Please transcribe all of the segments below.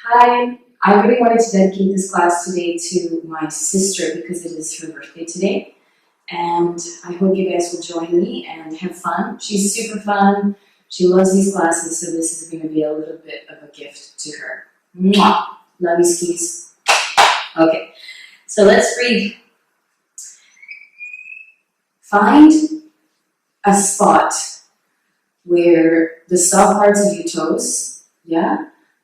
Hi, I really wanted to dedicate this class today to my sister because it is her birthday today. And I hope you guys will join me and have fun. She's super fun. She loves these classes, so this is going to be a little bit of a gift to her. Mwah! Love you, skis. Okay, so let's breathe. Find a spot where the soft parts of your toes,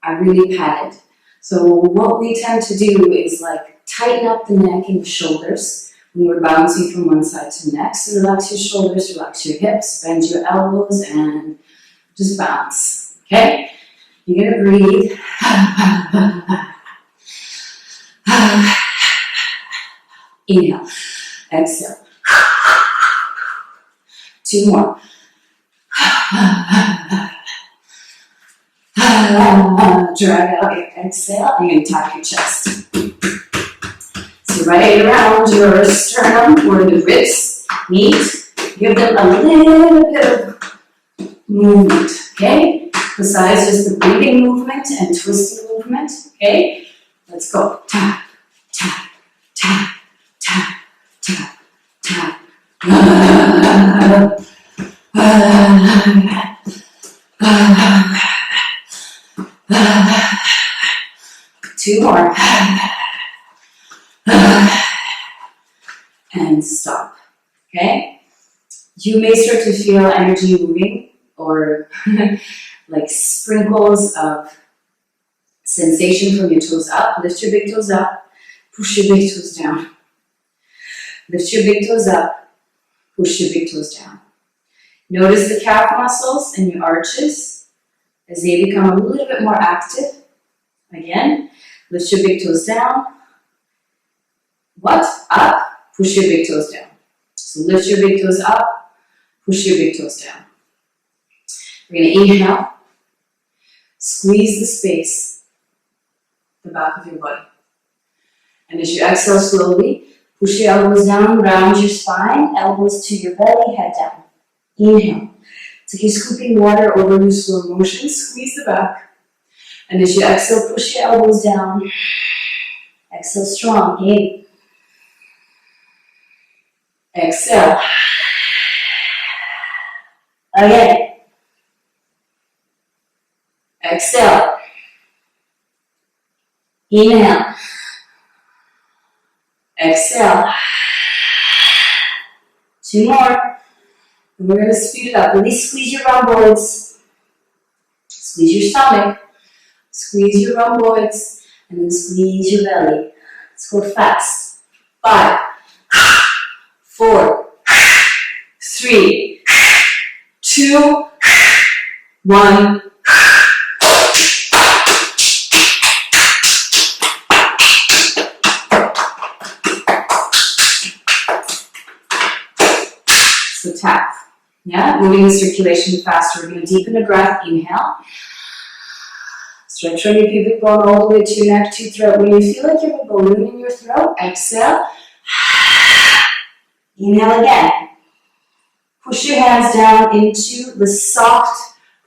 are really padded. So what we tend to do is like tighten up the neck and the shoulders when we're bouncing from one side to the next. So relax your shoulders, relax your hips, bend your elbows, and just bounce, okay? You're gonna breathe. Inhale, exhale. 2 more. Drag out your exhale. You're going to tap your chest. So right around your sternum or the ribs meet. Give them a little bit of movement, okay? Besides just the breathing movement and twisting movement, okay? Let's go. Tap, tap, tap, tap, tap, tap. 2 more. And stop. Okay? You may start to feel energy moving or like sprinkles of sensation from your toes up. Lift your big toes up. Push your big toes down. Lift your big toes up. Push your big toes down. Notice the calf muscles and your arches as they become a little bit more active. Again, lift your big toes down. What? Up. Push your big toes down. So lift your big toes up. Push your big toes down. We're going to inhale. Squeeze the space, the back of your body. And as you exhale slowly, push your elbows down, round your spine, elbows to your belly, head down. Inhale. It's like you're scooping water over your slow motion. Squeeze the back. And as you exhale, push your elbows down. Exhale strong. In. Exhale. Again. Exhale. Inhale. Exhale. 2 more. And we're going to speed it up. Really squeeze your rhomboids. Squeeze your stomach. Squeeze your rhomboids. And then squeeze your belly. Let's go fast. 5, 4, 3, 2, 1. So tap. Moving the circulation faster. We're going to deepen the breath. Inhale. Stretch from your pubic bone all the way to your neck to your throat. When you feel like you have a balloon in your throat, exhale. Inhale again. Push your hands down into the soft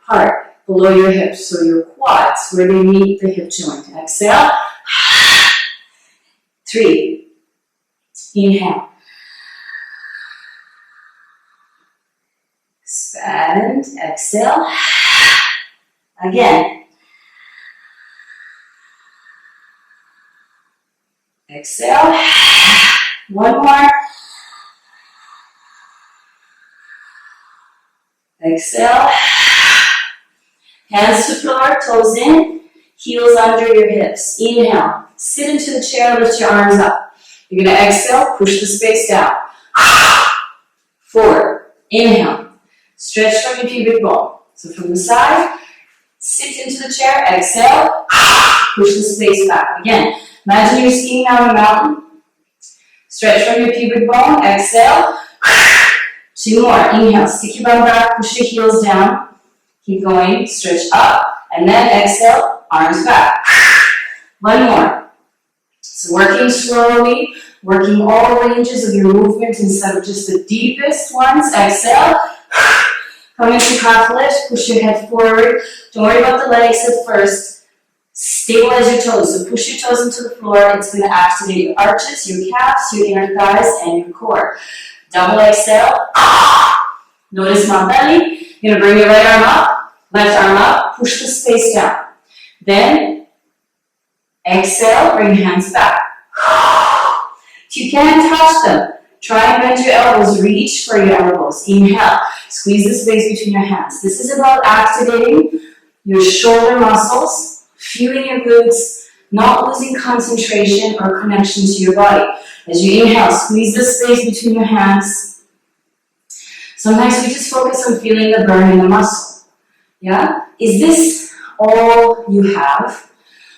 part below your hips, so your quads, where they meet the hip joint. Exhale. 3. Inhale. Expand. Exhale. Again. Exhale. 1 more. Exhale. Hands to floor, toes in, heels under your hips. Inhale. Sit into the chair, lift your arms up. You're going to exhale, push the space down. 4. Inhale. Stretch from your pubic bone. So from the side, sit into the chair, exhale, push the space back. Again, imagine you're skiing down a mountain. Stretch from your pubic bone, exhale. 2 more. Inhale, stick your bum back, push your heels down. Keep going, stretch up, and then exhale, arms back. 1 more. So working slowly, working all ranges of your movement instead of just the deepest ones. Exhale. Come into half lift, push your head forward. Don't worry about the legs at first. Stabilize your toes. So push your toes into the floor. It's going to activate your arches, your calves, your inner thighs, and your core. Double exhale. Notice my belly. You're going to bring your right arm up, left arm up, push the space down. Then exhale, bring your hands back. If you can't touch them, try and bend your elbows, reach for your elbows. Inhale, squeeze the space between your hands. This is about activating your shoulder muscles, feeling your glutes, not losing concentration or connection to your body. As you inhale, squeeze the space between your hands. Sometimes we just focus on feeling the burn in the muscle. Yeah? Is this all you have?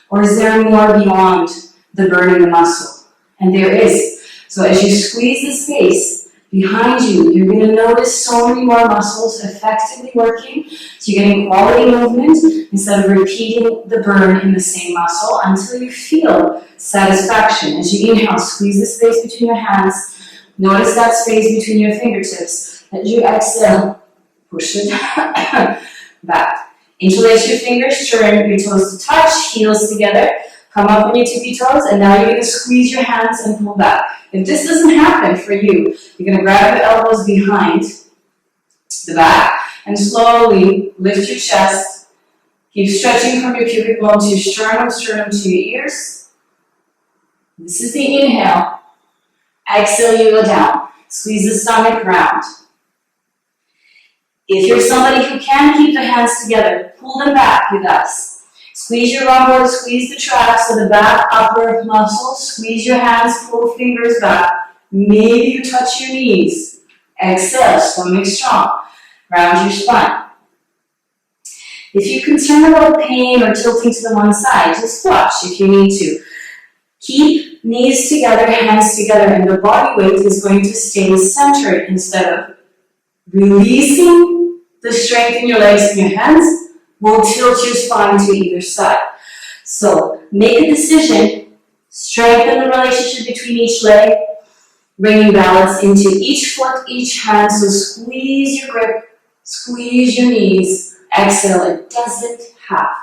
Or is there more beyond the burn in the muscle? And there is. So as you squeeze the space behind you, you're going to notice so many more muscles effectively working. So you're getting quality movement instead of repeating the burn in the same muscle until you feel satisfaction. As you inhale, squeeze the space between your hands. Notice that space between your fingertips. As you exhale, push it back. Interlace your fingers, turn your toes to touch, heels together. Come up on your tippy toes, and now you're going to squeeze your hands and pull back. If this doesn't happen for you, you're going to grab your elbows behind the back and slowly lift your chest. Keep stretching from your pubic bone to your sternum, sternum to your ears. This is the inhale. Exhale, you go down. Squeeze the stomach round. If you're somebody who can keep the hands together, pull them back with us. Squeeze your lumbar, squeeze the traps of the back upper muscles. Squeeze your hands, pull fingers back. Maybe you touch your knees. Exhale, stomach strong. Round your spine. If you're concerned about pain or tilting to the one side, just watch if you need to. Keep knees together, hands together, and the body weight is going to stay centered instead of releasing the strength in your legs and your hands. Will tilt your spine to either side. So make a decision, strengthen the relationship between each leg, bringing balance into each foot, each hand. So squeeze your grip, squeeze your knees, exhale. It doesn't have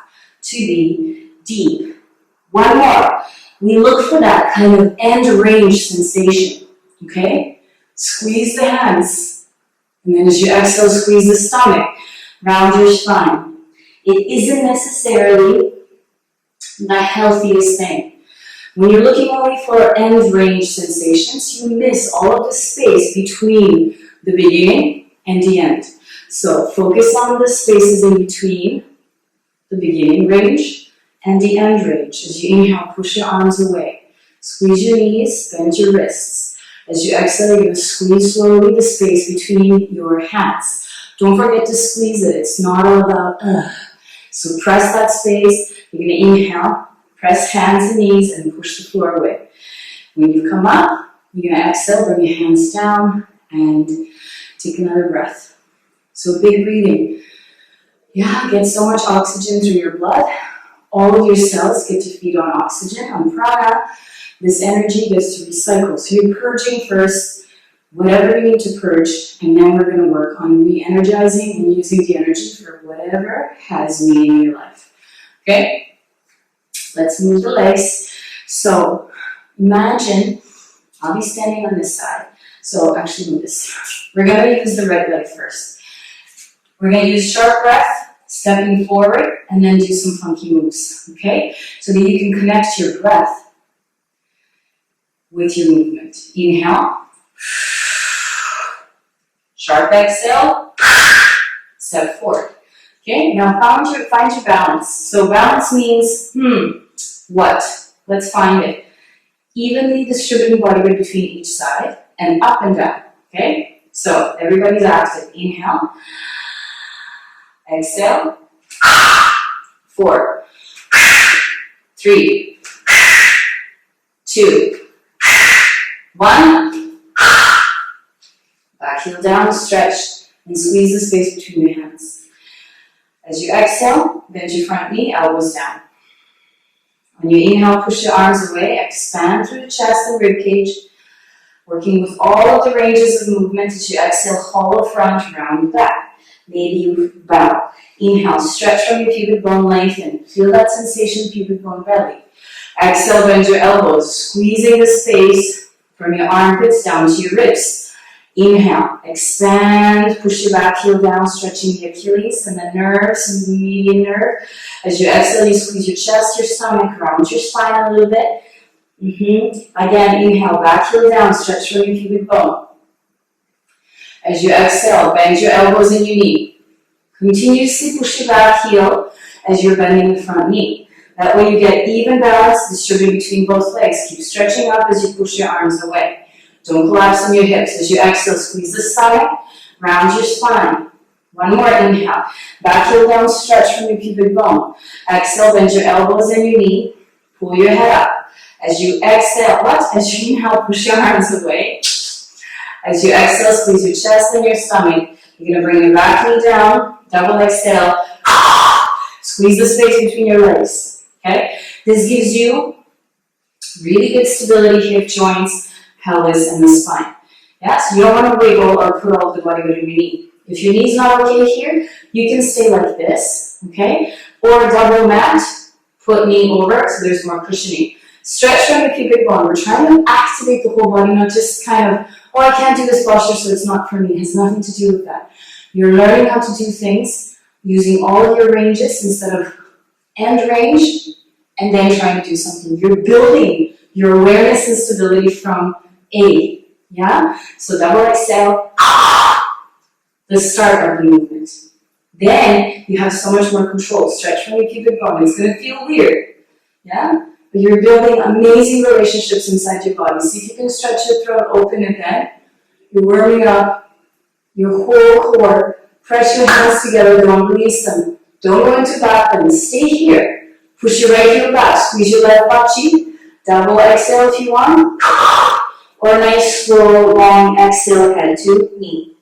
to be deep. One more. We look for that kind of end range sensation, okay? Squeeze the hands, and then as you exhale, squeeze the stomach, round your spine. It isn't necessarily the healthiest thing. When you're looking only for end range sensations, you miss all of the space between the beginning and the end. So focus on the spaces in between the beginning range and the end range. As you inhale, push your arms away. Squeeze your knees, bend your wrists. As you exhale, you're going to squeeze slowly the space between your hands. Don't forget to squeeze it. It's not all about So press that space. You're going to inhale, press hands and knees, and push the floor away. When you come up, you're going to exhale, bring your hands down, and take another breath. So big breathing. Yeah, get so much oxygen through your blood. All of your cells get to feed on oxygen, on prana. This energy gets to recycle. So you're purging first, whatever you need to purge, and then we're going to work on re-energizing and using the energy for whatever has meaning in your life. Okay? Let's move the legs. So imagine, I'll be standing on this side. So actually move this. We're going to use the right leg first. We're going to use sharp breath, stepping forward, and then do some funky moves. Okay? So that you can connect your breath with your movement. Inhale. Sharp exhale. Step forward. Okay? Now find your balance. So balance means, what? Let's find it. Evenly distributing body weight between each side and up and down. Okay? So everybody's active. Inhale. Exhale. 4, 3, 2, 1. Back heel down, stretch, and squeeze the space between your hands. As you exhale, bend your front knee, elbows down. When you inhale, push your arms away, expand through the chest and ribcage, working with all of the ranges of movement. As you exhale, hollow front, round back. Maybe you bow. Inhale, stretch from your pubic bone, lengthen. Feel that sensation, pubic bone belly. Exhale, bend your elbows, squeezing the space from your armpits down to your ribs. Inhale, expand, push your back heel down, stretching the Achilles and the nerves and the median nerve. As you exhale, you squeeze your chest, your stomach, round your spine a little bit. Again, inhale, back heel down, stretch from your pubic bone. As you exhale, bend your elbows and your knee. Continuously push your back heel as you're bending the front knee. That way you get even balance distributed between both legs. Keep stretching up as you push your arms away. Don't collapse on your hips. As you exhale, squeeze the stomach, round your spine. One more inhale. Back heel down, stretch from your pubic bone. Exhale, bend your elbows and your knee. Pull your head up. As you exhale, As you inhale, push your arms away. As you exhale, squeeze your chest and your stomach. You're going to bring your back knee down, double exhale. Squeeze the space between your legs. Okay? This gives you really good stability, hip joints, pelvis, and the spine. Yeah? So you don't want to wiggle or put all of the body weight on your knee. If your knee's not okay here, you can stay like this, okay? Or double mat, put knee over so there's more cushioning. Stretch from your pubic bone. We're trying to activate the whole body, not just kind of, oh, I can't do this posture, so it's not for me. It has nothing to do with that. You're learning how to do things using all of your ranges instead of end range and then trying to do something. You're building your awareness and stability from A, yeah? So double exhale, the start of the movement. Then you have so much more control. Stretch from your pubic bone. It's going to feel weird, yeah? But you're building amazing relationships inside your body. See if you can stretch your throat open again. You're warming up your whole core. Press your hands together, don't release them. Don't go into back bend. Stay here. Push your right heel back. Squeeze your left butt cheek. Double exhale if you want. Or a nice, slow, long exhale, head to knee.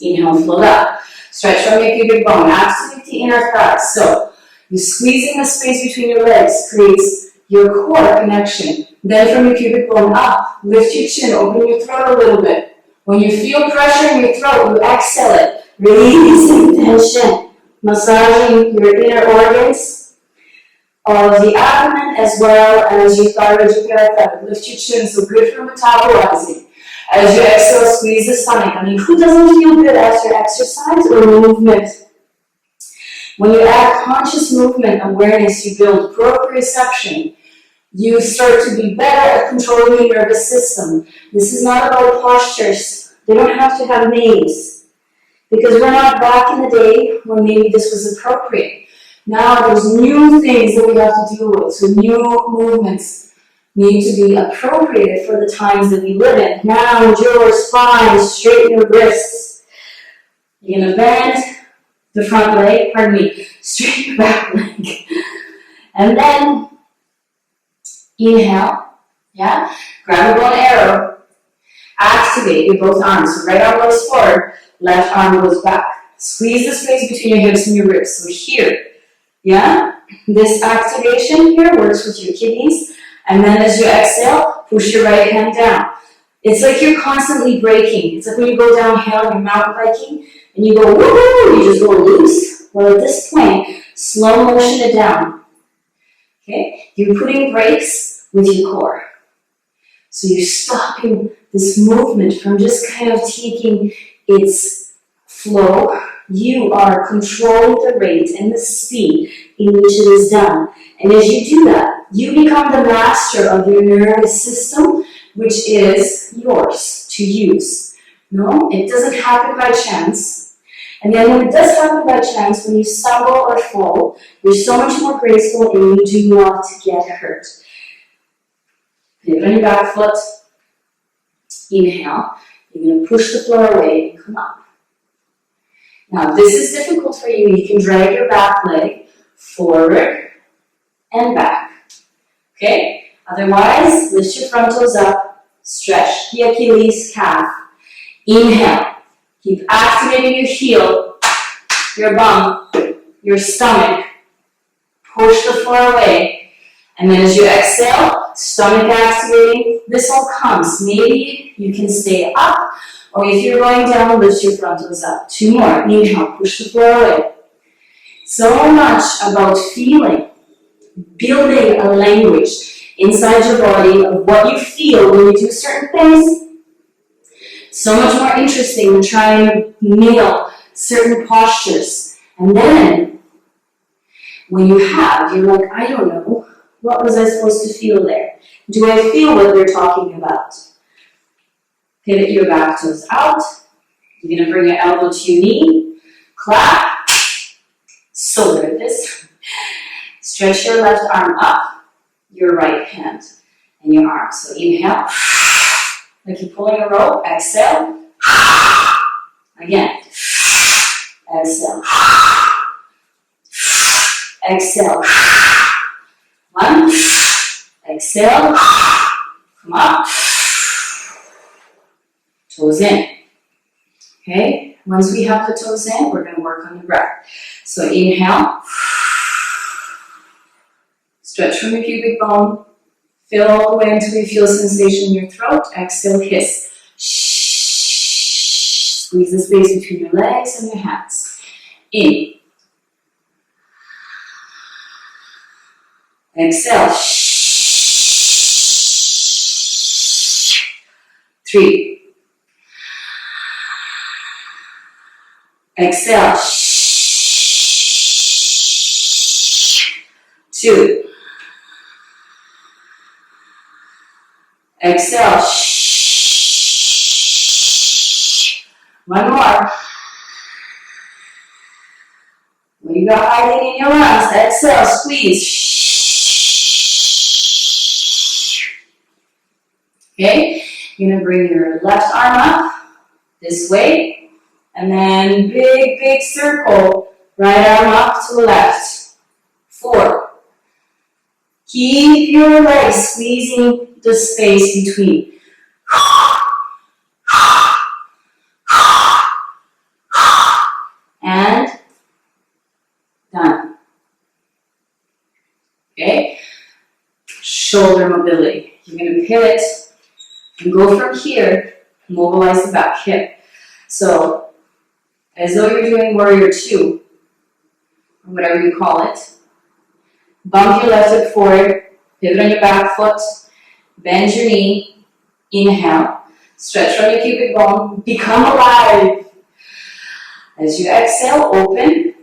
Inhale, float up. Stretch from your pubic bone. Activate the inner thighs. So, you're squeezing the space between your legs creates your core connection. Then from your pubic bone up, lift your chin, open your throat a little bit. When you feel pressure in your throat, you exhale it. Releasing tension, massaging your inner organs of the abdomen as well as your thyroid, your parathyroid. Lift your chin, so good for metabolizing. As you exhale, squeeze the stomach. I mean, who doesn't feel good after exercise or movement? When you add conscious movement awareness, you build proprioception. You start to be better at controlling your nervous system. This is not about postures. They don't have to have names. Because we're not back in the day when maybe this was appropriate. Now there's new things that we have to deal with. So new movements need to be appropriated for the times that we live in. Round your spine, straighten your wrists. You're going to bend the front leg, straighten your back leg. And then inhale, yeah? Grab a bow and arrow. Activate your both arms. So right arm goes forward. Left arm goes back. Squeeze the space between your hips and your ribs. So here, yeah? This activation here works with your kidneys. And then as you exhale, push your right hand down. It's like you're constantly braking. It's like when you go downhill, you're mountain biking, and you go woohoo, you just go loose. Well, at this point, slow motion it down. Okay? You're putting brakes with your core. So you're stopping this movement from just kind of taking its flow. You are controlling the rate and the speed in which it is done. And as you do that, you become the master of your nervous system, which is yours to use. No, it doesn't happen by chance. And then when it does happen by chance, when you stumble or fall, you're so much more graceful and you do not get hurt. Pivot on your back foot. Inhale. You're going to push the floor away and come up. Now, if this is difficult for you, you can drag your back leg forward and back. Okay? Otherwise, lift your front toes up, stretch the Achilles calf. Inhale. Keep activating your heel, your bum, your stomach. Push the floor away. And then as you exhale, stomach activating, this all comes. Maybe you can stay up, Or if you're going down, lift your frontals up. 2 more. Inhale, push the floor away. So much about feeling, building a language inside your body of what you feel when you do certain things. So much more interesting than trying to nail certain postures. And then, when you have, you're like, I don't know, what was I supposed to feel there? Do I feel what they're talking about? Pivot your back toes out. You're going to bring your elbow to your knee. Clap. So good at this. Stretch your left arm up, your right hand, and your arm. So inhale. Like you're pulling a rope. Exhale. Again. Exhale. Exhale. 1. Exhale. Come up. Toes in. Okay? Once we have the toes in, we're going to work on the breath. So inhale. Stretch from your pubic bone. Fill all the way until you feel sensation in your throat. Exhale, hiss. Squeeze the space between your legs and your hands. In. Exhale. 3. Exhale. 2. Exhale. 1 more. What you got hiding in your lungs? Exhale, squeeze. Okay, you're going to bring your left arm up this way, and then big circle, right arm up to the left. 4. Keep your legs squeezing the space between. And done. Okay, shoulder mobility. You're going to pivot and go from here, mobilize the back hip. So, as though you're doing warrior 2, or whatever you call it, bump your left hip forward, pivot on your back foot, bend your knee, inhale, stretch from your pubic bone, become alive. As you exhale, open.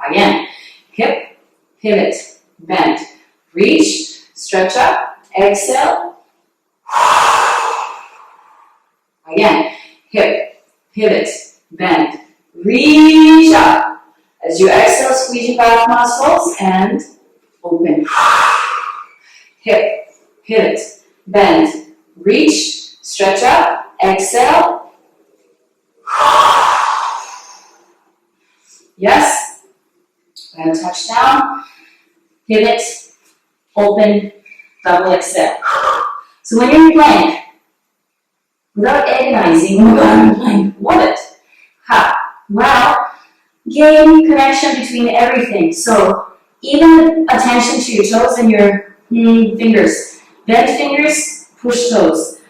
Again, hip, pivot, bend, reach, stretch up, exhale. Again, hip, pivot, bend, reach up. As you exhale, squeeze your back muscles and open. Hip, pivot, bend, reach, stretch up, exhale. Yes. We're going to touch down, pivot, open, double exhale. So when you're in plank, without agonizing, oh my God, I'm in plank, love it. Ha. Wow. Gain connection between everything. So even attention to your toes and your fingers. Bend fingers, push toes.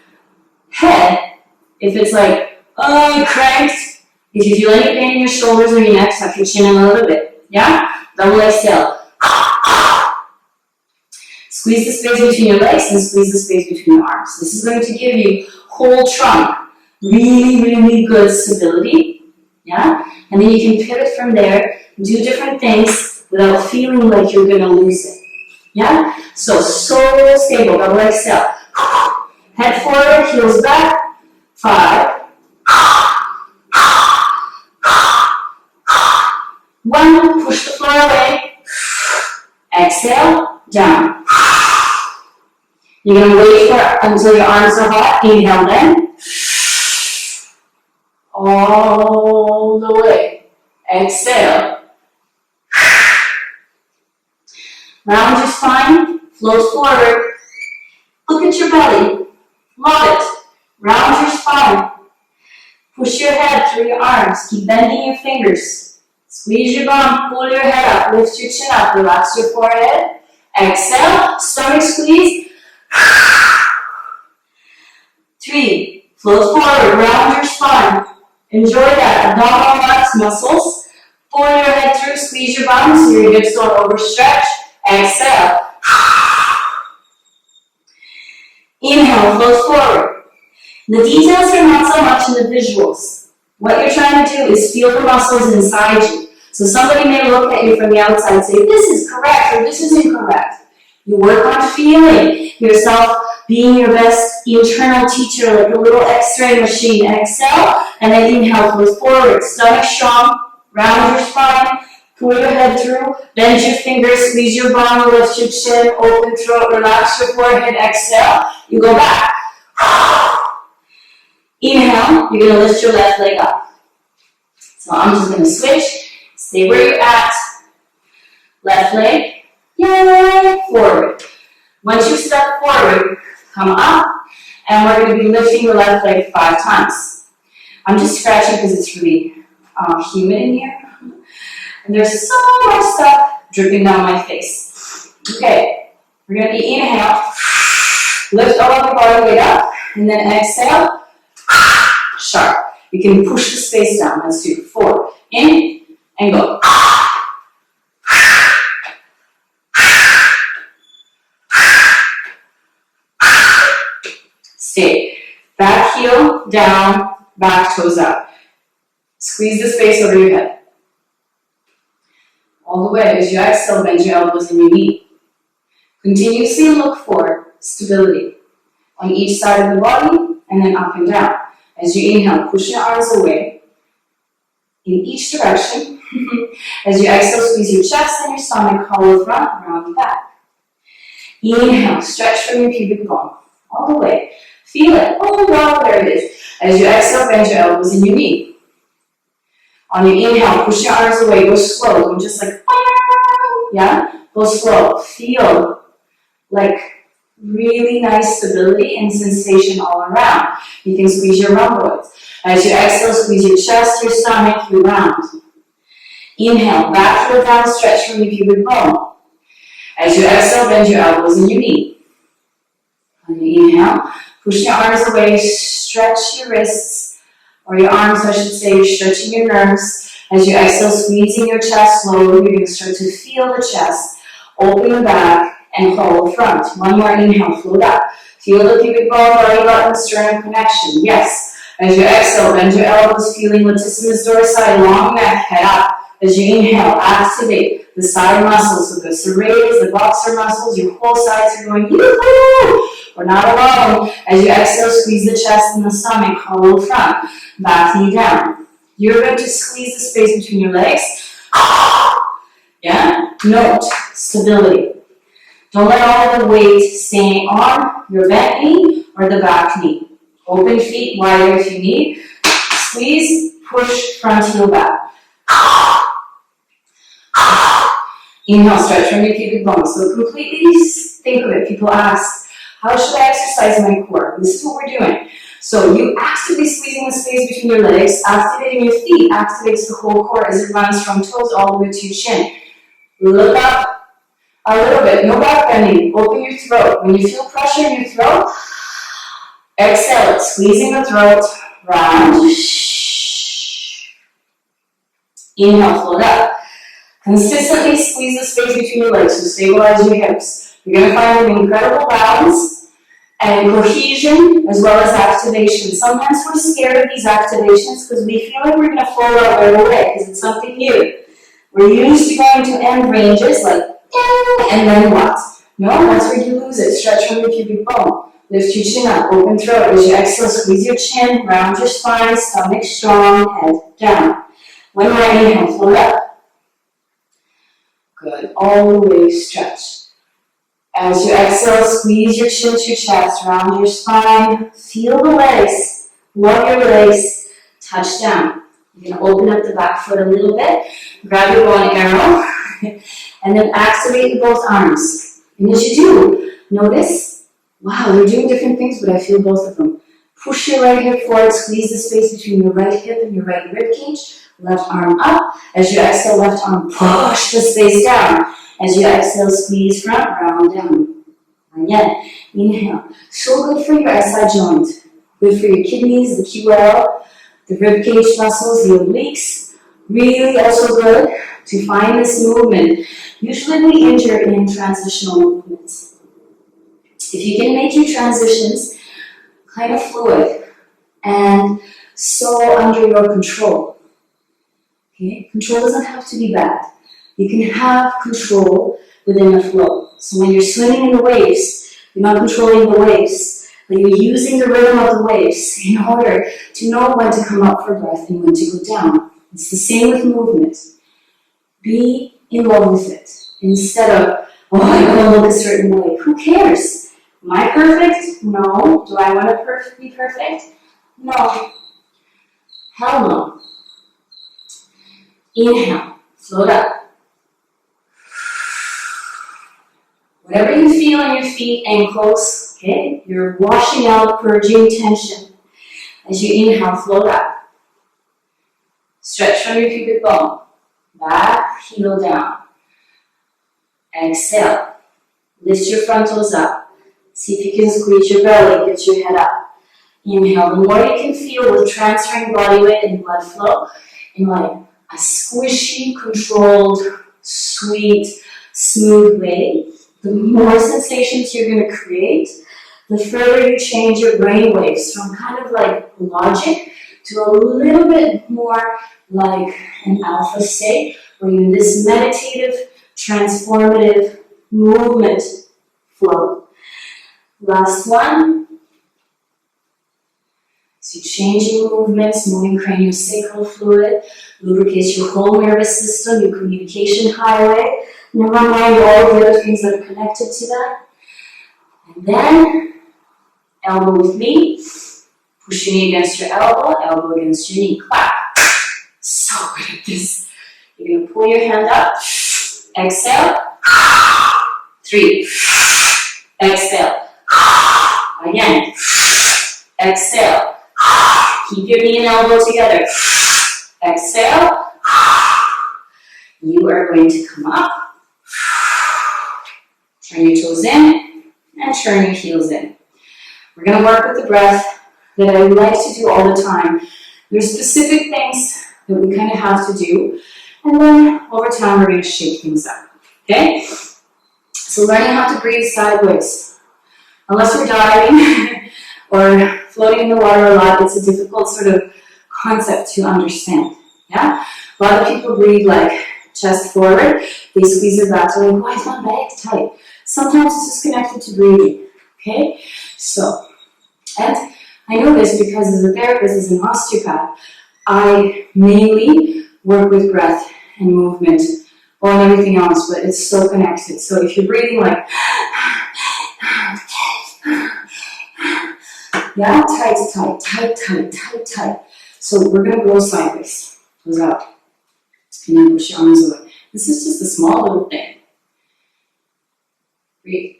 Head, if it's like, oh, you're cranked. If you feel any pain in your shoulders or your neck, tuck your chin in a little bit. Yeah? Double exhale. Squeeze the space between your legs and squeeze the space between your arms. This is going to give you whole trunk. Really good stability. Yeah? And then you can pivot from there, do different things without feeling like you're going to lose it. Yeah? So stable. Double exhale. Head forward, heels back. 5. 1, push the floor away. Exhale, down. You're going to wait until your arms are hot. Inhale then. All the way. Exhale. Round your spine. Float forward. Look at your belly. Love it. Round your spine. Push your head through your arms. Keep bending your fingers. Squeeze your bum, pull your head up, lift your chin up, relax your forehead. Exhale, stomach squeeze. 3. Float forward, round your spine. Enjoy that. Abdominal lats, muscles. Pull your head through, squeeze your bum so your hips don't overstretch. Exhale. Inhale, float forward. The details are not so much in the visuals. What you're trying to do is feel the muscles inside you. So somebody may look at you from the outside and say, this is correct or this is incorrect. You work on feeling yourself being your best internal teacher, like a little X-ray machine. Exhale, and then inhale, float forward. Stomach strong, round your spine, pull your head through, bend your fingers, squeeze your bum, lift your chin, open throat, relax your forehead. Exhale, you go back. Inhale, you're going to lift your left leg up. So I'm just going to switch. Stay where you're at. Left leg, yay, forward. Once you step forward, come up, and we're going to be lifting the left leg 5 times. I'm just scratching because it's really humid in here. And there's so much stuff dripping down my face. Okay, we're going to be inhale, lift all of your body weight up, and then exhale, sharp. You can push the space down. Let's do 4. In and go. Stay. Back heel down, back toes up. Squeeze the space over your head. All the way. As you exhale, bend your elbows and your knee. Continuously look for stability on each side of the body and then up and down. As you inhale, push your arms away in each direction. As you exhale, squeeze your chest and your stomach, hollow front, round back. Inhale, stretch from your pubic bone all the way. Feel it. Oh wow, there it is. As you exhale, bend your elbows and your knee. On your inhale, push your arms away. Go slow. Don't just like, yeah? Go slow. Feel like really nice stability and sensation all around. You can squeeze your rhomboids. As you exhale, squeeze your chest, your stomach, your round. Inhale, back foot down, stretch from your pubic bone. As you exhale, bend your elbows and your knee. On your inhale, push your arms away, stretch your wrists, or your arms, I should say, you're stretching your nerves. As you exhale, squeezing your chest slowly, you're going to start to feel the chest, open the back, and hollow front. One more inhale, float up. Feel the pubic bone, belly button, sternum connection. Yes. As you exhale, bend your elbows, feeling latissimus dorsi, long neck, head up. As you inhale, activate the side muscles. So the serratus, the boxer muscles, your whole sides are going, yoo-hoo! We're not alone. As you exhale, squeeze the chest and the stomach, hollow front, back knee down. You're going to squeeze the space between your legs. Yeah? Note stability. Don't let all the weight stay on your bent knee or the back knee. Open feet wider if you need. Squeeze, push, front heel back. Inhale, stretch from your pubic bone. So completely think of it. People ask, how should I exercise my core? This is what we're doing. So you actively squeezing the space between your legs, activating your feet, activates the whole core as it runs from toes all the way to your chin. Look up a little bit, no back bending. Open your throat. When you feel pressure in your throat, exhale it, squeezing the throat, round. Inhale, float up. Consistently squeeze the space between your legs to stabilize your hips. You're going to find an incredible balance and cohesion as well as activation. Sometimes we're scared of these activations because we feel like we're going to fall out right away because it's something new. We're used to going to end ranges like, and then what? No, that's where you lose it. Stretch from your pubic bone. Lift your chin up, open throat. As you exhale, squeeze your chin, round your spine, stomach strong, head down. One more inhale, float up. Good, all the way stretch. As you exhale, squeeze your chin to your chest, round your spine, feel the legs, love your legs, touch down. You're going to open up the back foot a little bit, grab your bow and arrow, and then activate both arms. And as you do, notice, wow, you're doing different things, but I feel both of them. Push your right hip forward, squeeze the space between your right hip and your right rib cage. Left arm up. As you exhale, left arm, push the space down. As you exhale, squeeze front, round down. Again, inhale. So good for your SI joint. Good for your kidneys, the QL, the ribcage muscles, the obliques. Really also good to find this movement. Usually we injure in transitional movements. If you can make your transitions kind of fluid and so under your control. Okay? Control doesn't have to be bad. You can have control within the flow. So when you're swimming in the waves, you're not controlling the waves, but you're using the rhythm of the waves in order to know when to come up for breath and when to go down. It's the same with movement. Be in love with it. Instead of, oh, I want to look a certain way. Who cares? Am I perfect? No. Do I want to be perfect? No. Hell no. Inhale. Float up. Whatever you feel in your feet, ankles, okay? You're washing out, purging tension. As you inhale, float up. Stretch from your pubic bone. Back, heel down. Exhale. Lift your front toes up. See if you can squeeze your belly, get your head up. Inhale. The more you can feel with transferring body weight and blood flow in like a squishy, controlled, sweet, smooth way, the more sensations you're going to create, the further you change your brain waves from kind of like logic to a little bit more like an alpha state, where you're in this meditative, transformative movement flow. Last one. So changing movements, moving craniosacral fluid, lubricates your whole nervous system, your communication highway. Never mind all of the other things that are connected to that. And then, elbow with me, push your knee against your elbow, elbow against your knee, clap. So good at this. You're going to pull your hand up, exhale, 3, exhale, again, exhale, keep your knee and elbow together, exhale, you are going to come up, turn your toes in, and turn your heels in. We're going to work with the breath that I like to do all the time. There's specific things that we kind of have to do, and then over time we're going to shake things up, okay? So learning how to breathe sideways. Unless you're diving or floating in the water a lot, it's a difficult sort of concept to understand, yeah? A lot of people breathe like chest forward, they squeeze their back, they're like, why is my back tight? Sometimes it's just connected to breathing, okay? So, and I know this because as a therapist, as an osteopath, I mainly work with breath and movement more than everything else, but it's so connected. So if you're breathing like, yeah, tight, tight, tight, tight, tight, tight. So we're going to go sideways, toes out, and then push your arms away. This is just a small little thing. Breathe.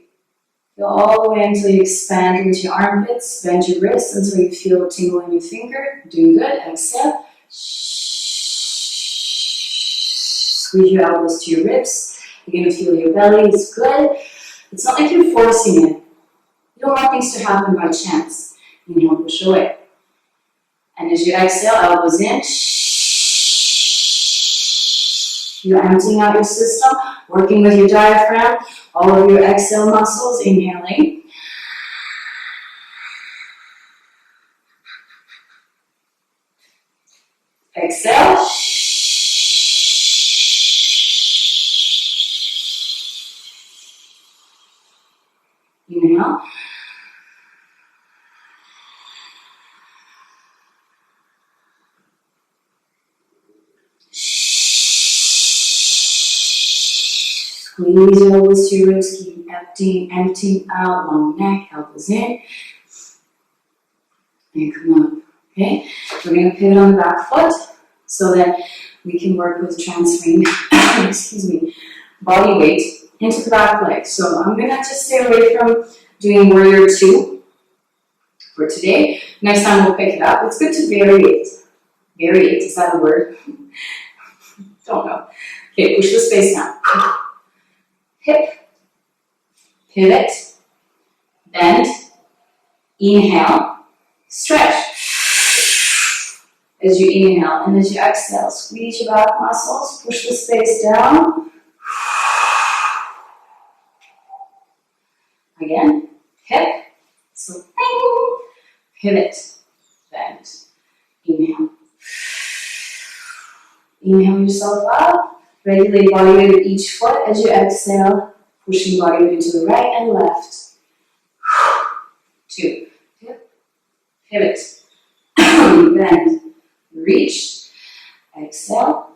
Go all the way until you expand into your armpits, bend your wrists until you feel a tingle in your finger. Doing good. Exhale. Squeeze your elbows to your ribs. You're going to feel your belly. It's good. It's not like you're forcing it. You don't want things to happen by chance. Inhale, push away. And as you exhale, elbows in. You're emptying out your system, working with your diaphragm, all of your exhale muscles, inhaling. Exhale. Inhale. Squeeze your elbows to your ribs, keep emptying out, long neck, elbows in. And come up, okay? We're going to pivot on the back foot so that we can work with transferring, excuse me, body weight into the back leg. So I'm going to just stay away from doing warrior 2 for today. Next time we'll pick it up. It's good to variate. Variate, is that a word? Don't know. Okay, push the space down. Hip, pivot, bend, inhale, Stretch. As you inhale and as you exhale, squeeze your back muscles, push the space down. Again, hip, so pivot, bend, inhale. Inhale yourself up, regulate body weight with each foot as you exhale, pushing body weight to the right and left. 2, hip, pivot, bend, reach, exhale.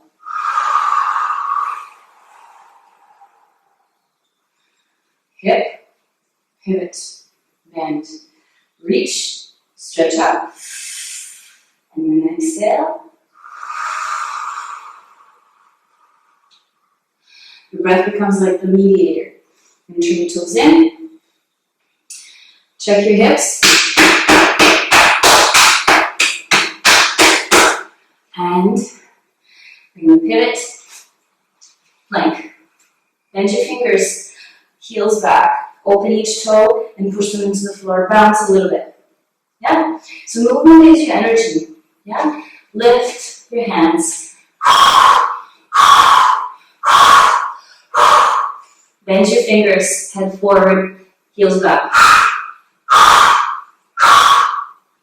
Hip, pivot, bend, reach, stretch out, and then exhale. Your breath becomes like the mediator. And turn your toes in, check your hips, and bring the pivot, plank. Bend your fingers, heels back, open each toe and push them into the floor, bounce a little bit. Yeah? So movement gives you energy. Yeah? Lift your hands. Bend your fingers, head forward, heels back.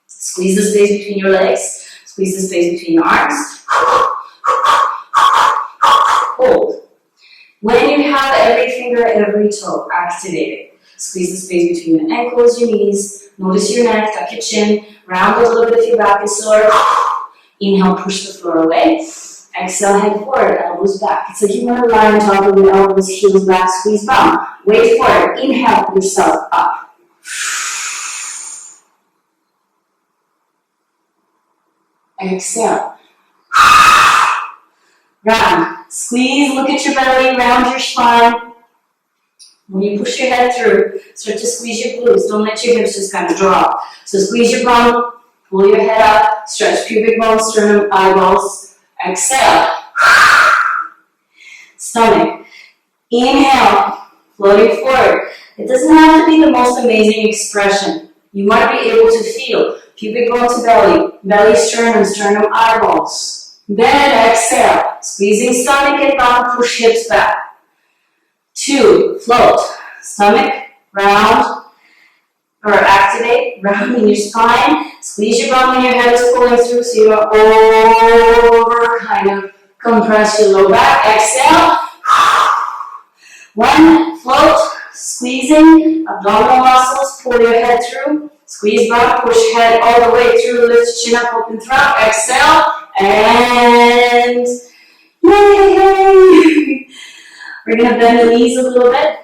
Squeeze the space between your legs, squeeze the space between your arms. Hold. When you have every finger, every toe activated, squeeze the space between your ankles, your knees, notice your neck, tuck your chin, round a little bit if your back is sore. Inhale, push the floor away. Exhale, head forward, elbows back. It's like you want to lie on top of your elbows, heels back, squeeze down. Weight forward, inhale yourself up. Exhale. Round. Squeeze, look at your belly, round your spine. When you push your head through, start to squeeze your glutes. Don't let your hips just kind of drop. So squeeze your bum, pull your head up, stretch pubic bones, sternum, eyeballs. Exhale. Stomach. Inhale, floating forward. It doesn't have to be the most amazing expression. You want to be able to feel pubic bone to belly, belly, sternum, sternum, eyeballs. Then exhale, squeezing stomach and bum, push hips back. 2, float. Stomach, round, or activate, round in your spine. Squeeze your bum when your head is pulling through so you don't over kind of compress your low back. Exhale. 1, float, squeezing abdominal muscles, pull your head through. Squeeze bum, push head all the way through, lift chin up, open throat. Exhale, and yay! We're going to bend the knees a little bit.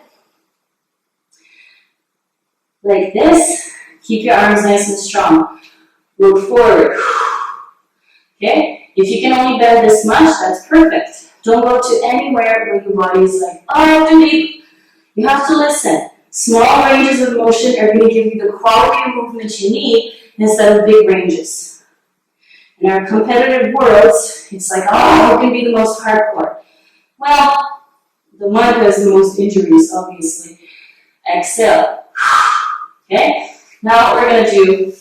Like this. Keep your arms nice and strong. Look forward. Okay? If you can only bend this much, that's perfect. Don't go to anywhere where your body is like, oh, too deep. You have to listen. Small ranges of motion are going to give you the quality of movement you need instead of big ranges. In our competitive worlds, it's like, oh, who can be the most hardcore? Well, the one who has the most injuries, obviously. Exhale. Okay? Now what we're going to do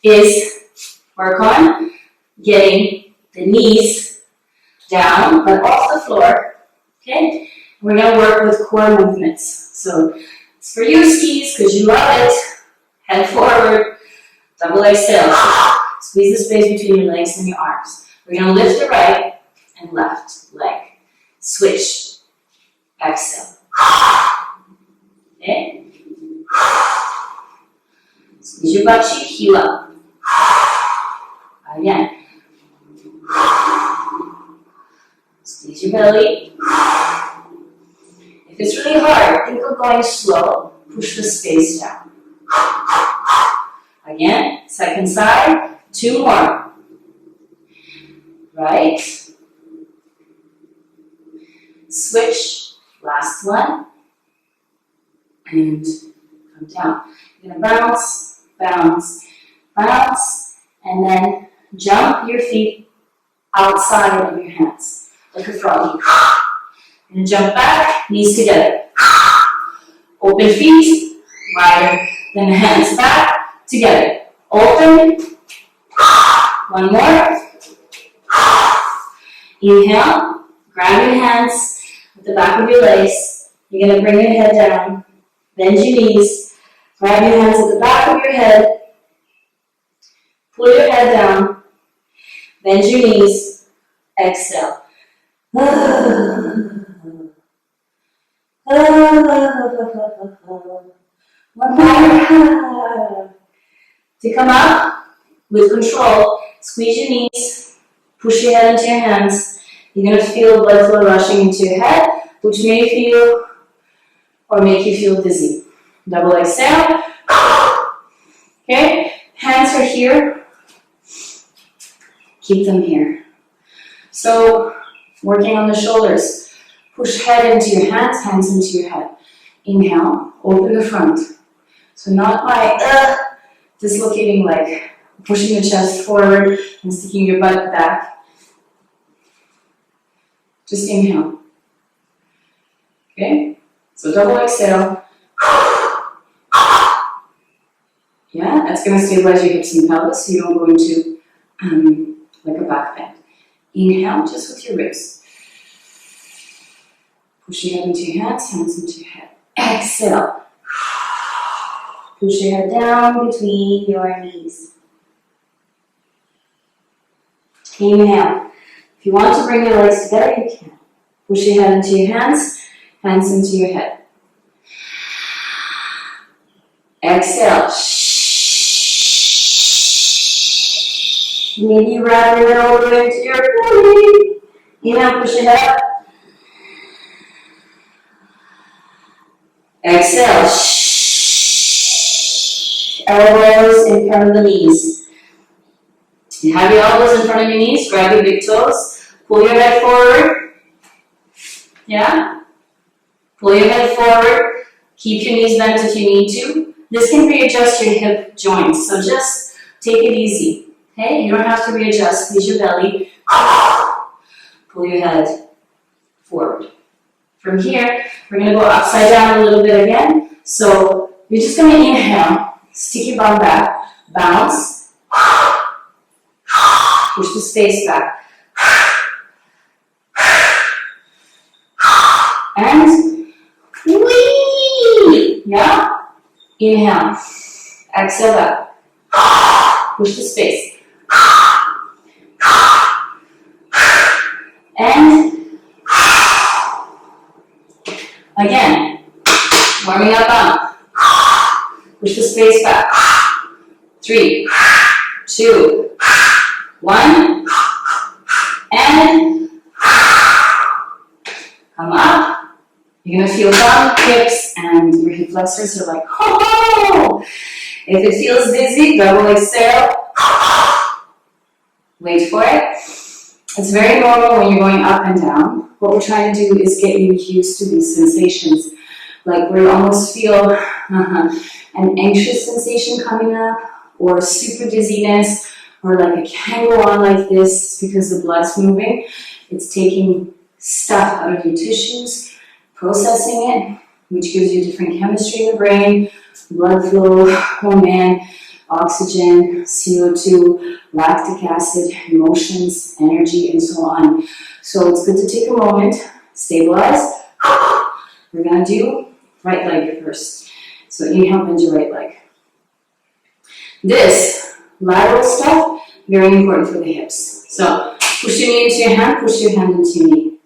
is work on getting the knees down, but off the floor. Okay? We're going to work with core movements. So it's for you, skis, because you love it. Head forward, double exhale. Squeeze the space between your legs and your arms. We're going to lift the right and left leg. Switch. Exhale. Okay? Squeeze your butt cheek, heel up. Again. Squeeze your belly. If it's really hard, think of going slow. Push the space down. Again, second side. 2 more. Right. Switch. Last one. And come down. You're going to bounce, bounce, bounce, and then jump your feet outside of your hands, like a froggy. And jump back, knees together. Open feet, wider than the hands back, together. Open. One more. Inhale. Grab your hands at the back of your legs. You're going to bring your head down. Bend your knees. Grab your hands at the back of your head. Pull your head down. Bend your knees. Exhale. One more. To come up with control, squeeze your knees, push your head into your hands. You're going to feel blood flow rushing into your head, which may feel or make you feel dizzy. Double exhale. Okay, hands are here. Keep them here. So, working on the shoulders. Push head into your hands, hands into your head. Inhale, open the front. So not by dislocating leg, pushing your chest forward and sticking your butt back. Just inhale. Okay? So double exhale. Yeah, that's going to stabilize your hips and pelvis so you don't go into like a back bend. Inhale, just with your ribs. Push your head into your hands, hands into your head. Exhale. Push your head down between your knees. Inhale. If you want to bring your legs together, you can. Push your head into your hands, hands into your head. Exhale. Maybe wrap your head all the way into your belly. Inhale, push your head up. Exhale. Elbows in front of the knees. You have your elbows in front of your knees, grab your big toes, pull your head forward. Yeah? Pull your head forward, keep your knees bent if you need to. This can readjust your hip joints, so just take it easy. Okay? You don't have to readjust, squeeze your belly. Pull your head forward. From here, we're going to go upside down a little bit again. So you're just going to inhale, stick your bum back, bounce, push the space back, and whee! Yeah? Inhale, exhale back, push the space, and again, warming up bum, push the space back, 3, 2, 1, and come up. You're going to feel bum, hips, and your hip flexors are like, oh! If it feels dizzy, double exhale. Wait for it. It's very normal when you're going up and down. What we're trying to do is get you used to these sensations. Like where you almost feel an anxious sensation coming up, or super dizziness, or like I can't go on like this because the blood's moving. It's taking stuff out of your tissues, processing it, which gives you different chemistry in the brain, blood flow, hormone, oxygen, CO2, lactic acid, emotions, energy, and so on. So it's good to take a moment, stabilize. We're going to do right leg first. So inhale, bend your right leg. This lateral stuff, very important for the hips. So push your knee into your hand, push your hand into your knee.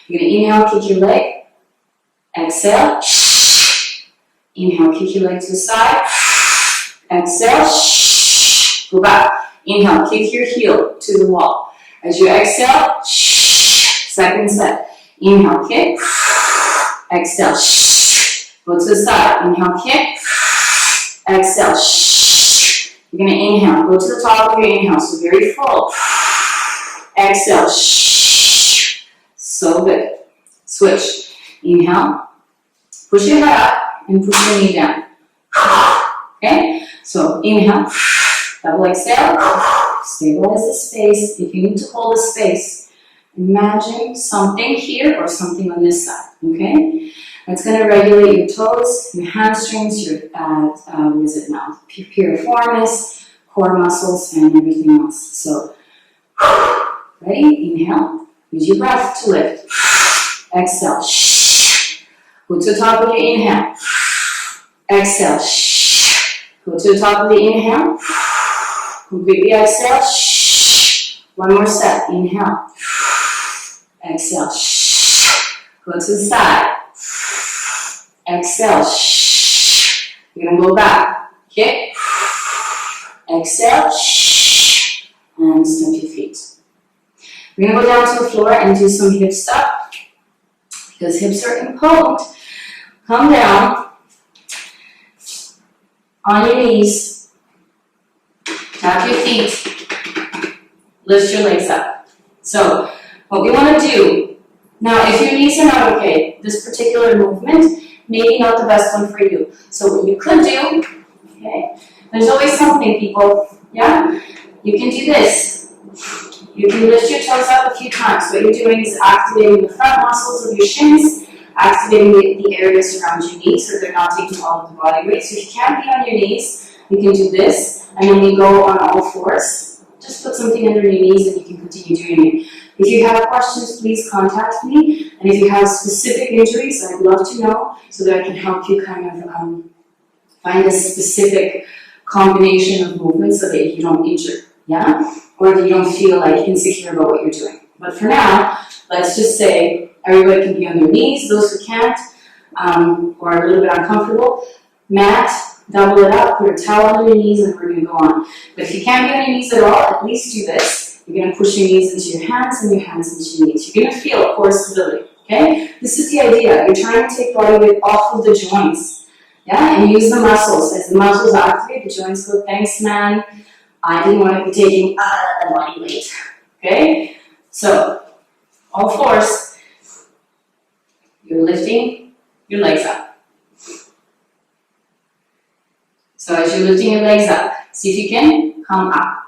You're going to inhale, kick your leg. Exhale. Inhale, kick your leg to the side. Exhale. Go back. Inhale, kick your heel to the wall. As you exhale, second set. Inhale, kick. Exhale. Go to the side. Inhale, kick. Exhale. You're going to inhale. Go to the top of your inhale. So very full. Exhale. So good. Switch. Inhale. Push your head up and push your knee down. Okay? So inhale. Double exhale. Stabilize the space. If you need to hold the space, imagine something here or something on this side. Okay? It's going to regulate your toes, your hamstrings, your, piriformis, core muscles, and everything else. So, ready? Inhale. Use your breath to lift. Exhale. Go to the top of the inhale. Exhale. Go to the top of the inhale. Completely exhale. One more set. Inhale. Exhale. Go to the side. Exhale. You're going to go back. Okay? Exhale. And step your feet. We're going to go down to the floor and do some hip stuff. Because hips are important. Come down. On your knees. Tap your feet. Lift your legs up. So, what we want to do, now if your knees are not okay, this particular movement, maybe not the best one for you. So what you could do, okay, there's always something, people, yeah? You can do this. You can lift your toes up a few times. What you're doing is activating the front muscles of your shins, activating the areas around your knees so they're not taking all of the body weight. So if you can't be on your knees, you can do this, and then you go on all fours. Just put something under your knees and you can continue doing it. If you have questions, please contact me. And if you have specific injuries, I'd love to know so that I can help you kind of find a specific combination of movements so that you don't injure, yeah? Or that you don't feel like insecure about what you're doing. But for now, let's just say everybody can be on their knees, those who can't, or are a little bit uncomfortable. Mat, double it up, put a towel on your knees, and we're going to go on. But if you can't be on your knees at all, at least do this. You're going to push your knees into your hands and your hands into your knees. You're going to feel core stability, okay? This is the idea. You're trying to take body weight off of the joints, yeah? And use the muscles. As the muscles activate, the joints go, thanks, man. I didn't want to be taking the body weight, okay? So, all fours. You're lifting your legs up. So as you're lifting your legs up, see if you can come up.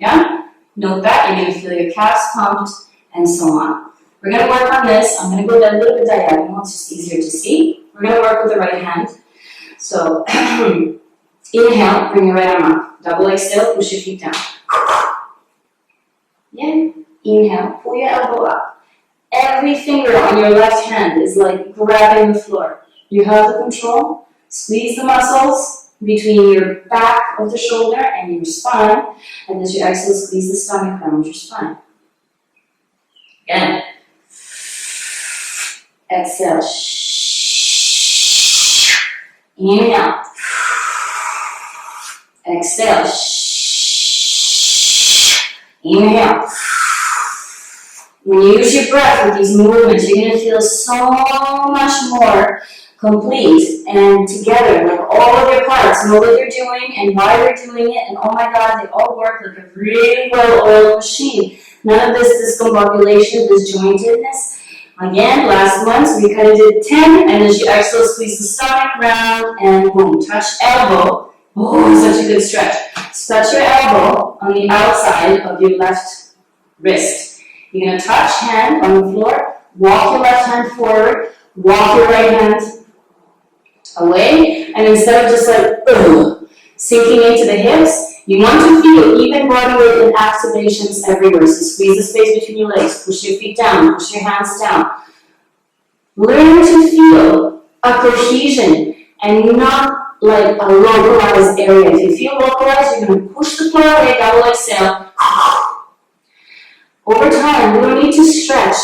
Yeah? Note that, you're going to feel your calves pumped and so on. We're going to work on this. I'm going to go a little bit diagonal, it's just easier to see. We're going to work with the right hand. So, inhale, bring your right arm up. Double exhale, push your feet down. Yeah. Inhale, pull your elbow up. Every finger on your left hand is like grabbing the floor. You have the control. Squeeze the muscles between your back of the shoulder and your spine. And as you exhale, squeeze the stomach around your spine. Again. Exhale. Inhale. Exhale. Inhale. When you use your breath with these movements, you're going to feel so much more complete and together, like all of your parts know what they're doing and why they're doing it, and oh my God, they all work like a really well-oiled machine. None of this discombobulation, this jointedness. Again, last month we kind of did 10, and as you exhale, squeeze the stomach round, and boom, touch elbow. Oh, such a good stretch. Touch your elbow on the outside of your left wrist. You're going to touch hand on the floor, walk your left hand forward, walk your right hand away, and instead of just like sinking into the hips, you want to feel even body weight and activations everywhere. So squeeze the space between your legs, push your feet down, push your hands down. Learn to feel a cohesion and not like a localized area. If you feel localized, you're going to push the floor away, double exhale. Over time, we don't need to stretch,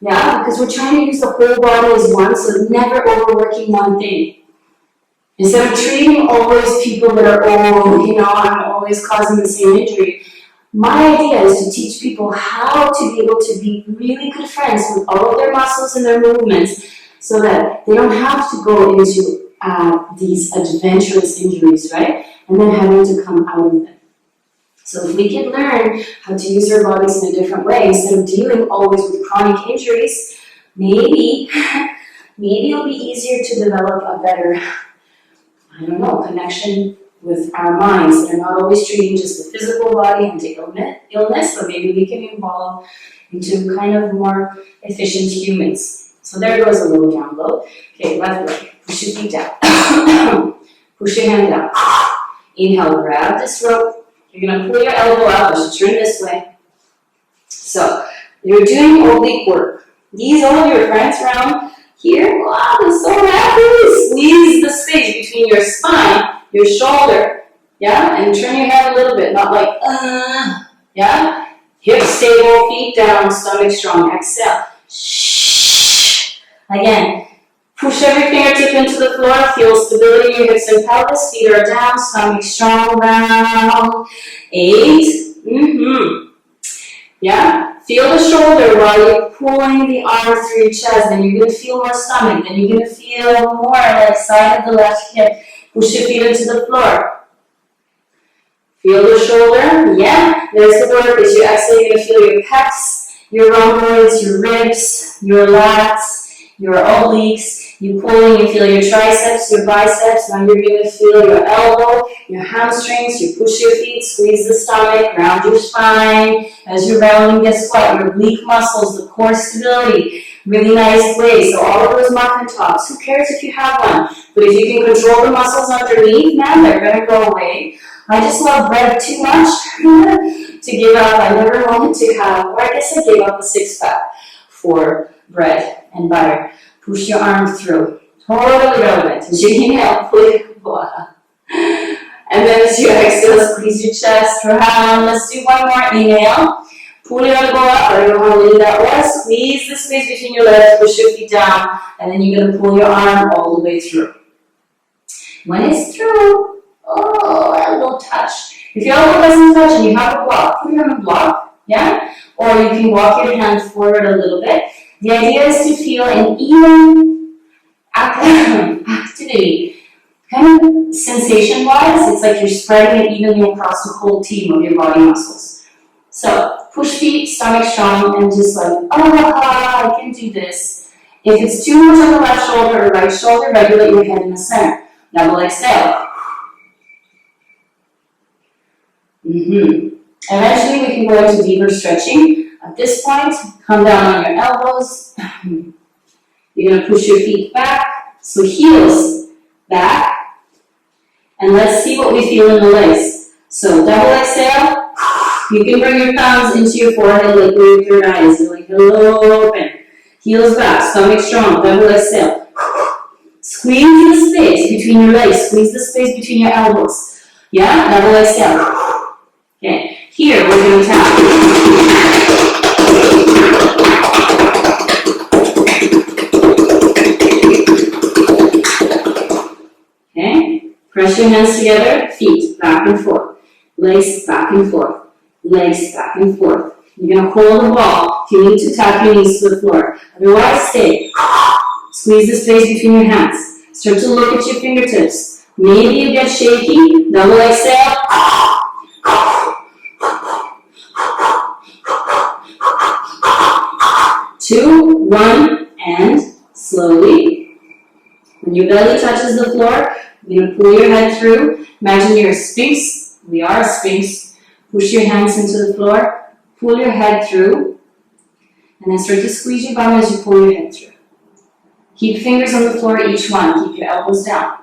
yeah, because we're trying to use the whole body as one, so never overworking one thing. Instead of treating always people that are, I'm always causing the same injury. My idea is to teach people how to be able to be really good friends with all of their muscles and their movements so that they don't have to go into these adventurous injuries, right? And then having to come out of them. So if we can learn how to use our bodies in a different way, instead of dealing always with chronic injuries, maybe it'll be easier to develop a better, connection with our minds that are not always treating just the physical body and the illness, but maybe we can evolve into kind of more efficient humans. So there goes a little download. Okay, left leg. Push your feet down. Push your hand down. Inhale, grab this rope. You're going to pull your elbow out. You should turn this way. So you're doing oblique work. These all of your friends around here, wow, they're so happy. Squeeze the space between your spine, your shoulder, yeah? And turn your head a little bit, not like, yeah? Hips stable, feet down, stomach strong. Exhale. Shh. Again, push every fingertip into the floor. Feel stability in your hips and pelvis. Feet are down, stomach strong, round. 8. Yeah? Feel the shoulder while you're pulling the arms through your chest. Then you're going to feel more stomach. Then you're going to feel more like side of the left hip. Push your feet into the floor. Feel the shoulder. Yeah? There's the work. As you exhale, you're going to feel your pecs, your rhomboids, your ribs, your lats, your obliques. You pull and you feel your triceps, your biceps. Now you're going to feel your elbow, your hamstrings. You push your feet, squeeze the stomach, round your spine. As you're rounding, guess what? Your oblique muscles, the core stability. Really nice way. So all of those muffin tops. Who cares if you have one? But if you can control the muscles underneath, man, they're going to go away. I just love bread too much to give up. I never wanted to have, or I guess I gave up a 6-pack for bread and butter. Push your arm through. Totally relevant. As you inhale, pull your elbow up. And then as you exhale, squeeze your chest round. Let's do one more. Inhale. Pull your elbow up. I don't know how many that was. Squeeze the space between your legs. Push your feet down. And then you're going to pull your arm all the way through. When it's through, oh, elbow touch. If your elbow doesn't touch and you have a block, put it on a block. Yeah? Or you can walk your hand forward a little bit. The idea is to feel an even activity. Kind of sensation-wise, it's like you're spreading it evenly across the whole team of your body muscles. So, push feet, stomach strong, and just like, I can do this. If it's too much on the left shoulder or right shoulder, regulate your head in the center. Double exhale. Eventually, we can go into deeper stretching. At this point, come down on your elbows. You're going to push your feet back. So heels back. And let's see what we feel in the legs. So double exhale. You can bring your palms into your forehead like with your eyes. You're like, hello, open. Heels back, stomach strong. Double exhale. Squeeze the space between your legs. Squeeze the space between your elbows. Yeah? Double exhale. Okay. Here, we're going to tap. Okay, press your hands together, feet back and forth, legs back and forth, legs back and forth. You're going to hold the ball. If you need to tap your knees to the floor. Otherwise, stay. Squeeze the space between your hands. Start to look at your fingertips. Maybe you get shaky. Double exhale. 2, 1, and slowly. When your belly touches the floor, you're going to pull your head through. Imagine you're a sphinx. We are a sphinx. Push your hands into the floor. Pull your head through. And then start to squeeze your bum as you pull your head through. Keep fingers on the floor, each one. Keep your elbows down.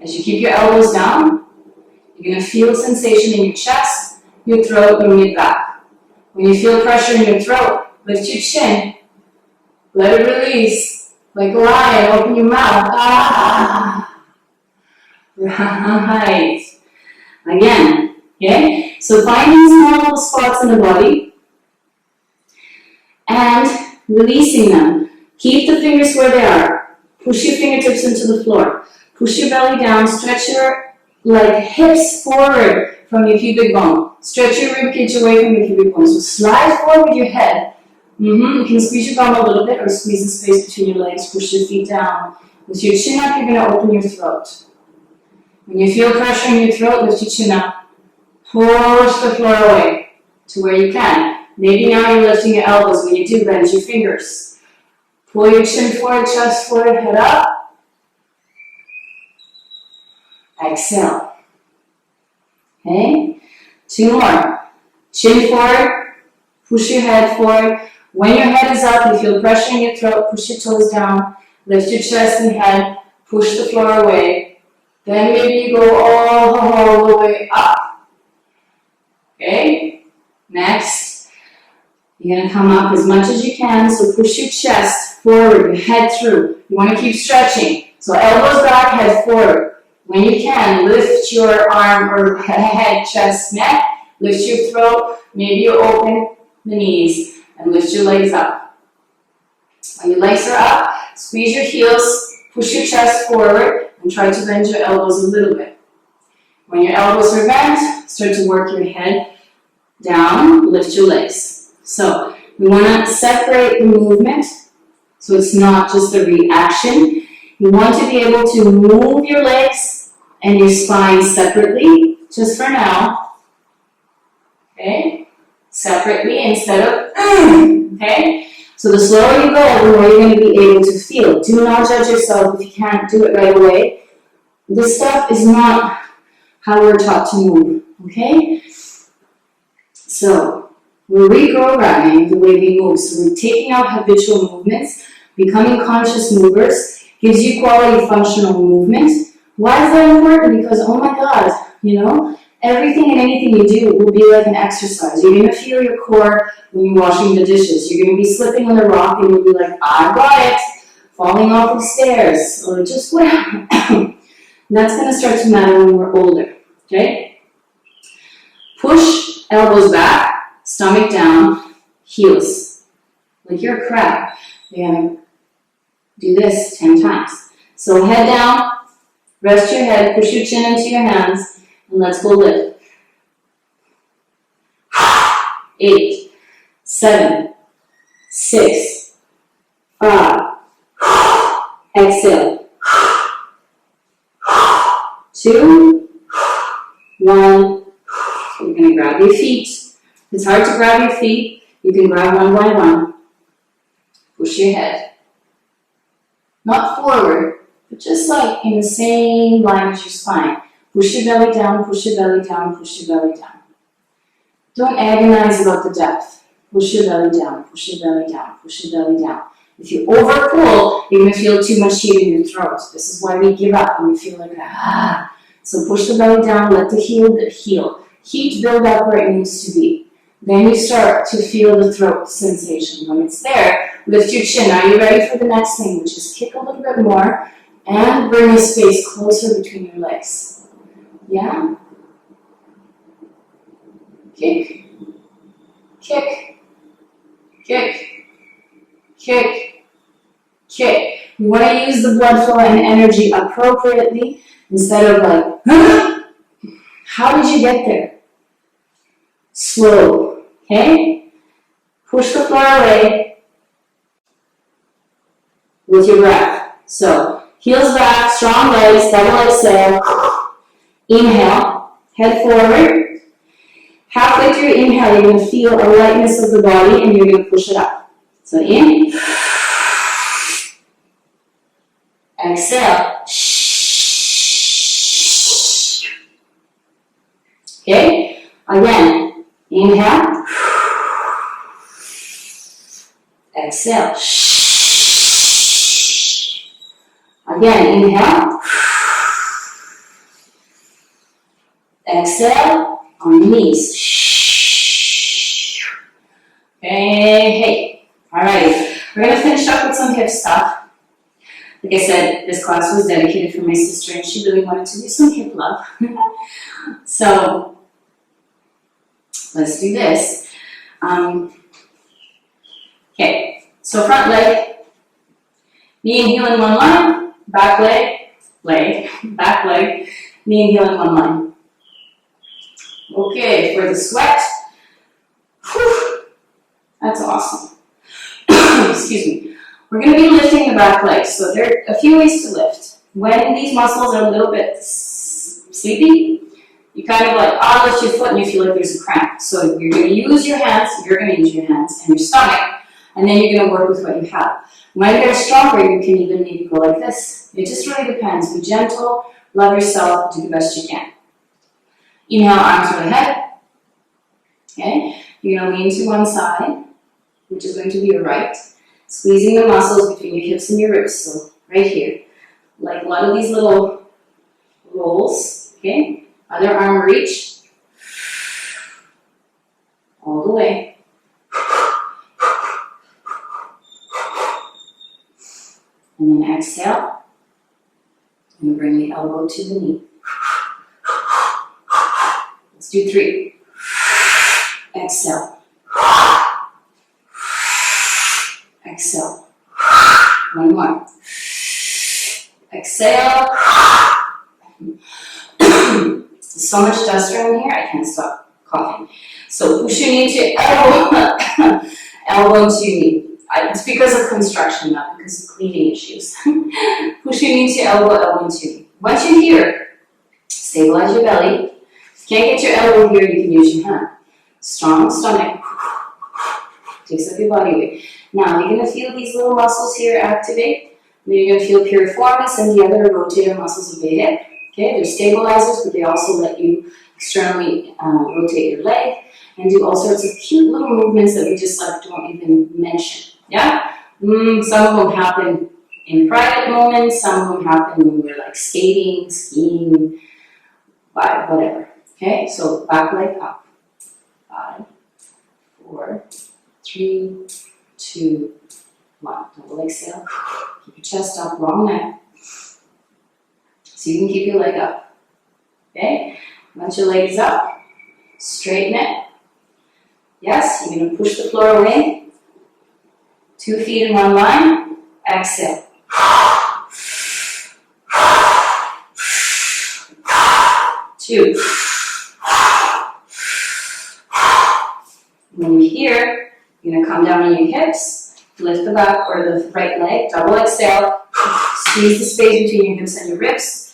As you keep your elbows down, you're going to feel a sensation in your chest, your throat, and your back. When you feel pressure in your throat, lift your chin. Let it release. Like a lion, open your mouth. Right. Again. Okay? So find these small little spots in the body and releasing them. Keep the fingers where they are. Push your fingertips into the floor. Push your belly down. Stretch your hips forward from your pubic bone. Stretch your ribcage away from your pubic bone. So slide forward with your head. You can squeeze your bum a little bit or squeeze the space between your legs. Push your feet down. With your chin up, you're going to open your throat. When you feel pressure in your throat, lift your chin up. Push the floor away to where you can. Maybe now you're lifting your elbows. When you do, bend your fingers. Pull your chin forward, chest forward, head up. Exhale. Okay? 2 more. Chin forward, push your head forward. When your head is up, you feel pressure in your throat, push your toes down, lift your chest and head, push the floor away. Then maybe you go all the way up. Okay? Next, you're going to come up as much as you can, so push your chest forward, your head through. You want to keep stretching. So elbows back, head forward. When you can, lift your arm or head, chest, neck, lift your throat, maybe you open the knees and lift your legs up. When your legs are up, squeeze your heels, push your chest forward, and try to bend your elbows a little bit. When your elbows are bent, start to work your head down, lift your legs. So we want to separate the movement so it's not just a reaction. You want to be able to move your legs and your spine separately, just for now. Okay? Separately instead of, okay? So the slower you go, the more you're going to be able to feel. Do not judge yourself if you can't do it right away. This stuff is not how we're taught to move, okay? So we're reprogramming the way we move. So we're taking out habitual movements, becoming conscious movers, gives you quality functional movement. Why is that important? Because, oh my God, everything and anything you do will be like an exercise. You're going to feel your core when you're washing the dishes. You're going to be slipping on the rock and you'll be like, I got it, falling off the stairs, or just whatever. That's going to start to matter when we're older, okay? Push elbows back, stomach down, heels. Like you're a crab. You're going to do this 10 times. So head down, rest your head, push your chin into your hands, and let's go lift. 8, 7, 6, 5. Exhale. 2, 1. So you're going to grab your feet. If it's hard to grab your feet, you can grab one by one. Push your head. Not forward, but just like in the same line as your spine. Push your belly down, push your belly down, push your belly down. Don't agonize about the depth. Push your belly down, push your belly down, push your belly down. If you overpull, you're going to feel too much heat in your throat. This is why we give up when we feel like ah. So push the belly down, let the heal. Heat build up where it needs to be. Then you start to feel the throat sensation. When it's there, lift your chin. Are you ready for the next thing, which is kick a little bit more and bring the space closer between your legs. Yeah? Kick, kick, kick, kick, kick. You want to use the blood flow and energy appropriately instead of like, huh? How did you get there? Slow, okay? Push the floor away with your breath. So, heels back, strong legs, double exhale. Inhale, head forward. Halfway through your inhale, you're going to feel a lightness of the body and you're going to push it up. So in. Exhale. Okay? Again. Inhale. Exhale. Again, inhale. Exhale on your knees. Hey. Alright, we're going to finish up with some hip stuff. Like I said, this class was dedicated for my sister and she really wanted to do some hip love. So, let's do this. Okay, so front leg, knee and heel in one line, back leg, back leg, knee and heel in one line. Okay, for the sweat, whew, that's awesome. Excuse me. We're going to be lifting the back leg, so there are a few ways to lift. When these muscles are a little bit sleepy, you kind of like, lift your foot and you feel like there's a cramp. So you're going to use your hands and your stomach, and then you're going to work with what you have. When you're stronger, you can even maybe go like this. It just really depends. Be gentle, love yourself, do the best you can. Inhale, arms overhead. Okay, you're going to lean to one side, which is going to be your right. Squeezing the muscles between your hips and your ribs, so right here. Like one of these little rolls, okay? Other arm reach. All the way. And then exhale. And bring the elbow to the knee. Let's do 3. Exhale. Exhale. One more. Exhale. So much dust around here, I can't stop coughing. So push your knee to elbow, elbow to knee. It's because of construction, not because of cleaning issues. Push your knee to elbow, elbow to knee. Once you're here, stabilize your belly. If you can't get your elbow here, you can use your hand. Strong stomach. Takes up your body weight. Now, you're going to feel these little muscles here activate. Then you're going to feel piriformis and the other rotator muscles of the hip. Okay, they're stabilizers, but they also let you externally rotate your leg and do all sorts of cute little movements that we just like don't even mention. Yeah? Some of them happen in private moments, some of them happen when we're like skating, skiing, whatever. Okay, so back leg up. 5, 4, 3, 2, 1. Double exhale. Keep your chest up, long neck. So you can keep your leg up. Okay? Once your leg is up, straighten it. Yes, you're going to push the floor away. 2 feet in one line. Exhale. 2. When you're here, you're going to come down on your hips, lift the back or the right leg, double exhale, squeeze the space between your hips and your ribs.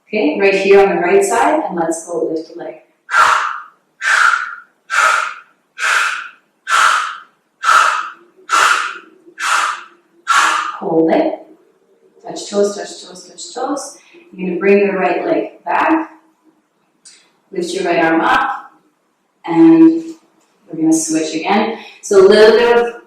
Okay, right here on the right side, and let's go lift the leg. Hold it. Touch toes, touch toes, touch toes. You're going to bring your right leg back. Lift your right arm up. And we're going to switch again. So a little bit of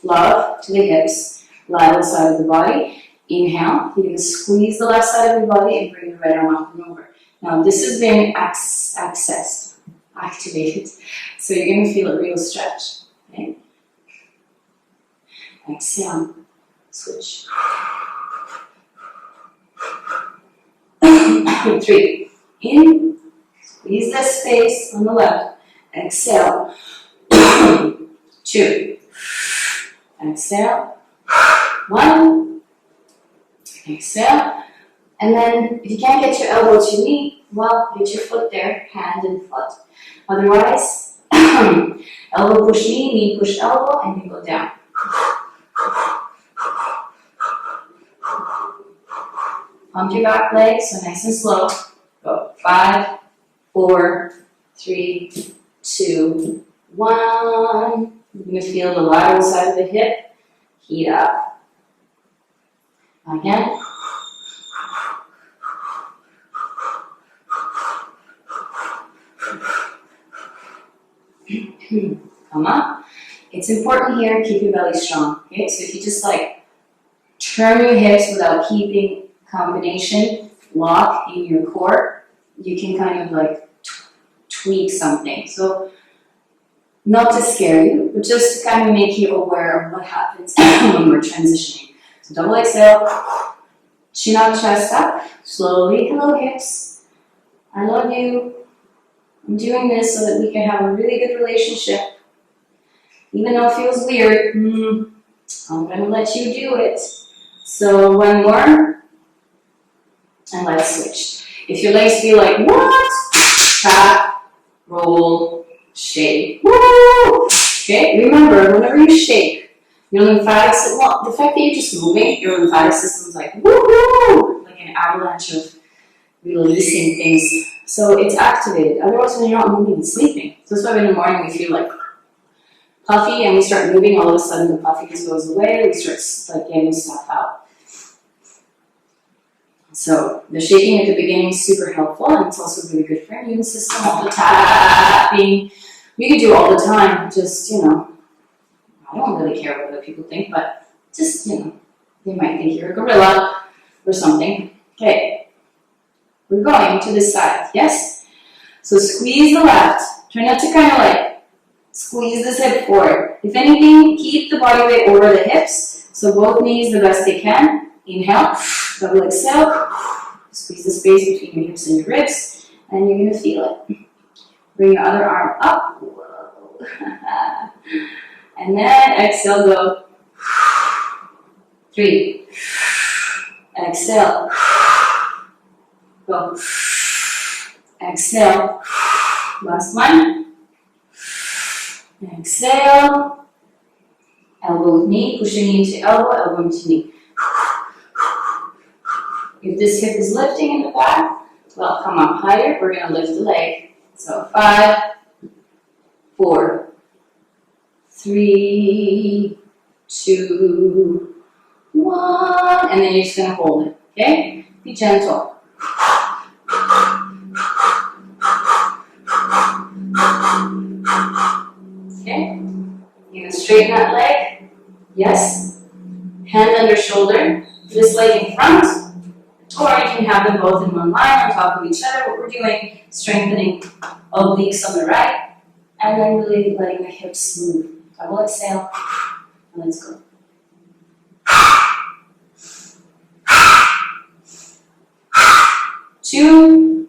love to the hips, lateral side of the body. Inhale, you're going to squeeze the left side of your body and bring the right arm up and over. Now this has been accessed, activated, so you're going to feel a real stretch. Okay? Exhale, switch. 3, in, squeeze the space on the left. Exhale. 2, exhale. 1. Exhale, and then if you can't get your elbow to your knee, well, get your foot there, hand and foot. Otherwise, elbow push knee, knee push elbow, and you go down. Pump your back leg, so nice and slow. Go 5, 4, 3, 2, 1. You're going to feel the lateral side of the hip heat up. Again. Come up. It's important here, keep your belly strong. Okay, so if you just like turn your hips without keeping combination, lock in your core, you can kind of like tweak something. So not to scare you, but just to kind of make you aware of what happens when we're transitioning. So double exhale, chin up, chest up, slowly. Hello hips, I love you. I'm doing this so that we can have a really good relationship. Even though it feels weird, I'm going to let you do it. So one more, and let's switch. If your legs feel like, what? Tap, roll, shake. Woo! Okay, remember, whenever you shake, your lymphatic system, well, the fact that you're just moving, your lymphatic system is like, woo-hoo! Like an avalanche of releasing things. So it's activated. Otherwise, when you're not moving, it's sleeping. So that's why in the morning we feel like puffy and we start moving, all of a sudden the puffiness goes away, we start like getting stuff out. So the shaking at the beginning is super helpful, and it's also really good for your immune system. All the tapping, you can do all the time. Just, you know, I don't really care what other people think, but just, you know, they might think you're a gorilla or something. Okay, we're going to this side, yes? So squeeze the left. Try not to kind of like squeeze this hip forward. If anything, keep the body weight over the hips. So both knees the best they can. Inhale, double exhale. Squeeze the space between your hips and your ribs, and you're going to feel it. Bring your other arm up. Whoa. And then exhale, go. 3. Exhale. Go. Exhale. Last one. Exhale. Elbow with knee, push your knee into elbow, elbow into knee. If this hip is lifting in the back, well, come up higher. We're going to lift the leg. So 5, 4, 3, 2, 1, and then you're just going to hold it. Okay? Be gentle. Okay? You're going to straighten that leg. Yes. Hand under shoulder. This leg in front. Or you can have them both in one line on top of each other. What we're doing, strengthening obliques on the right, and then really letting the hips move. Double exhale, and let's go. 2,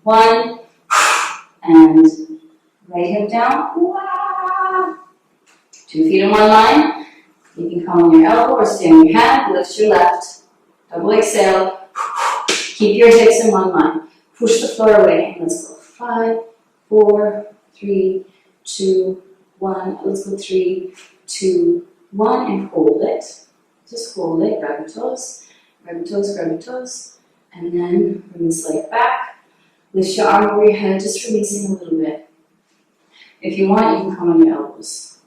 1, and right hip down. 2 feet in one line. You can come on your elbow or stay on your hand. Lift your left. Double exhale. Keep your hips in one line. Push the floor away. Let's go. 5, 4, 3, 2, 1. Let's go. 3, 2, 1, and hold it. Just hold it. Grab your toes. Grab your toes. Grab your toes. And then bring this leg back. Lift your arm over your head, just releasing a little bit. If you want, you can come on your elbows.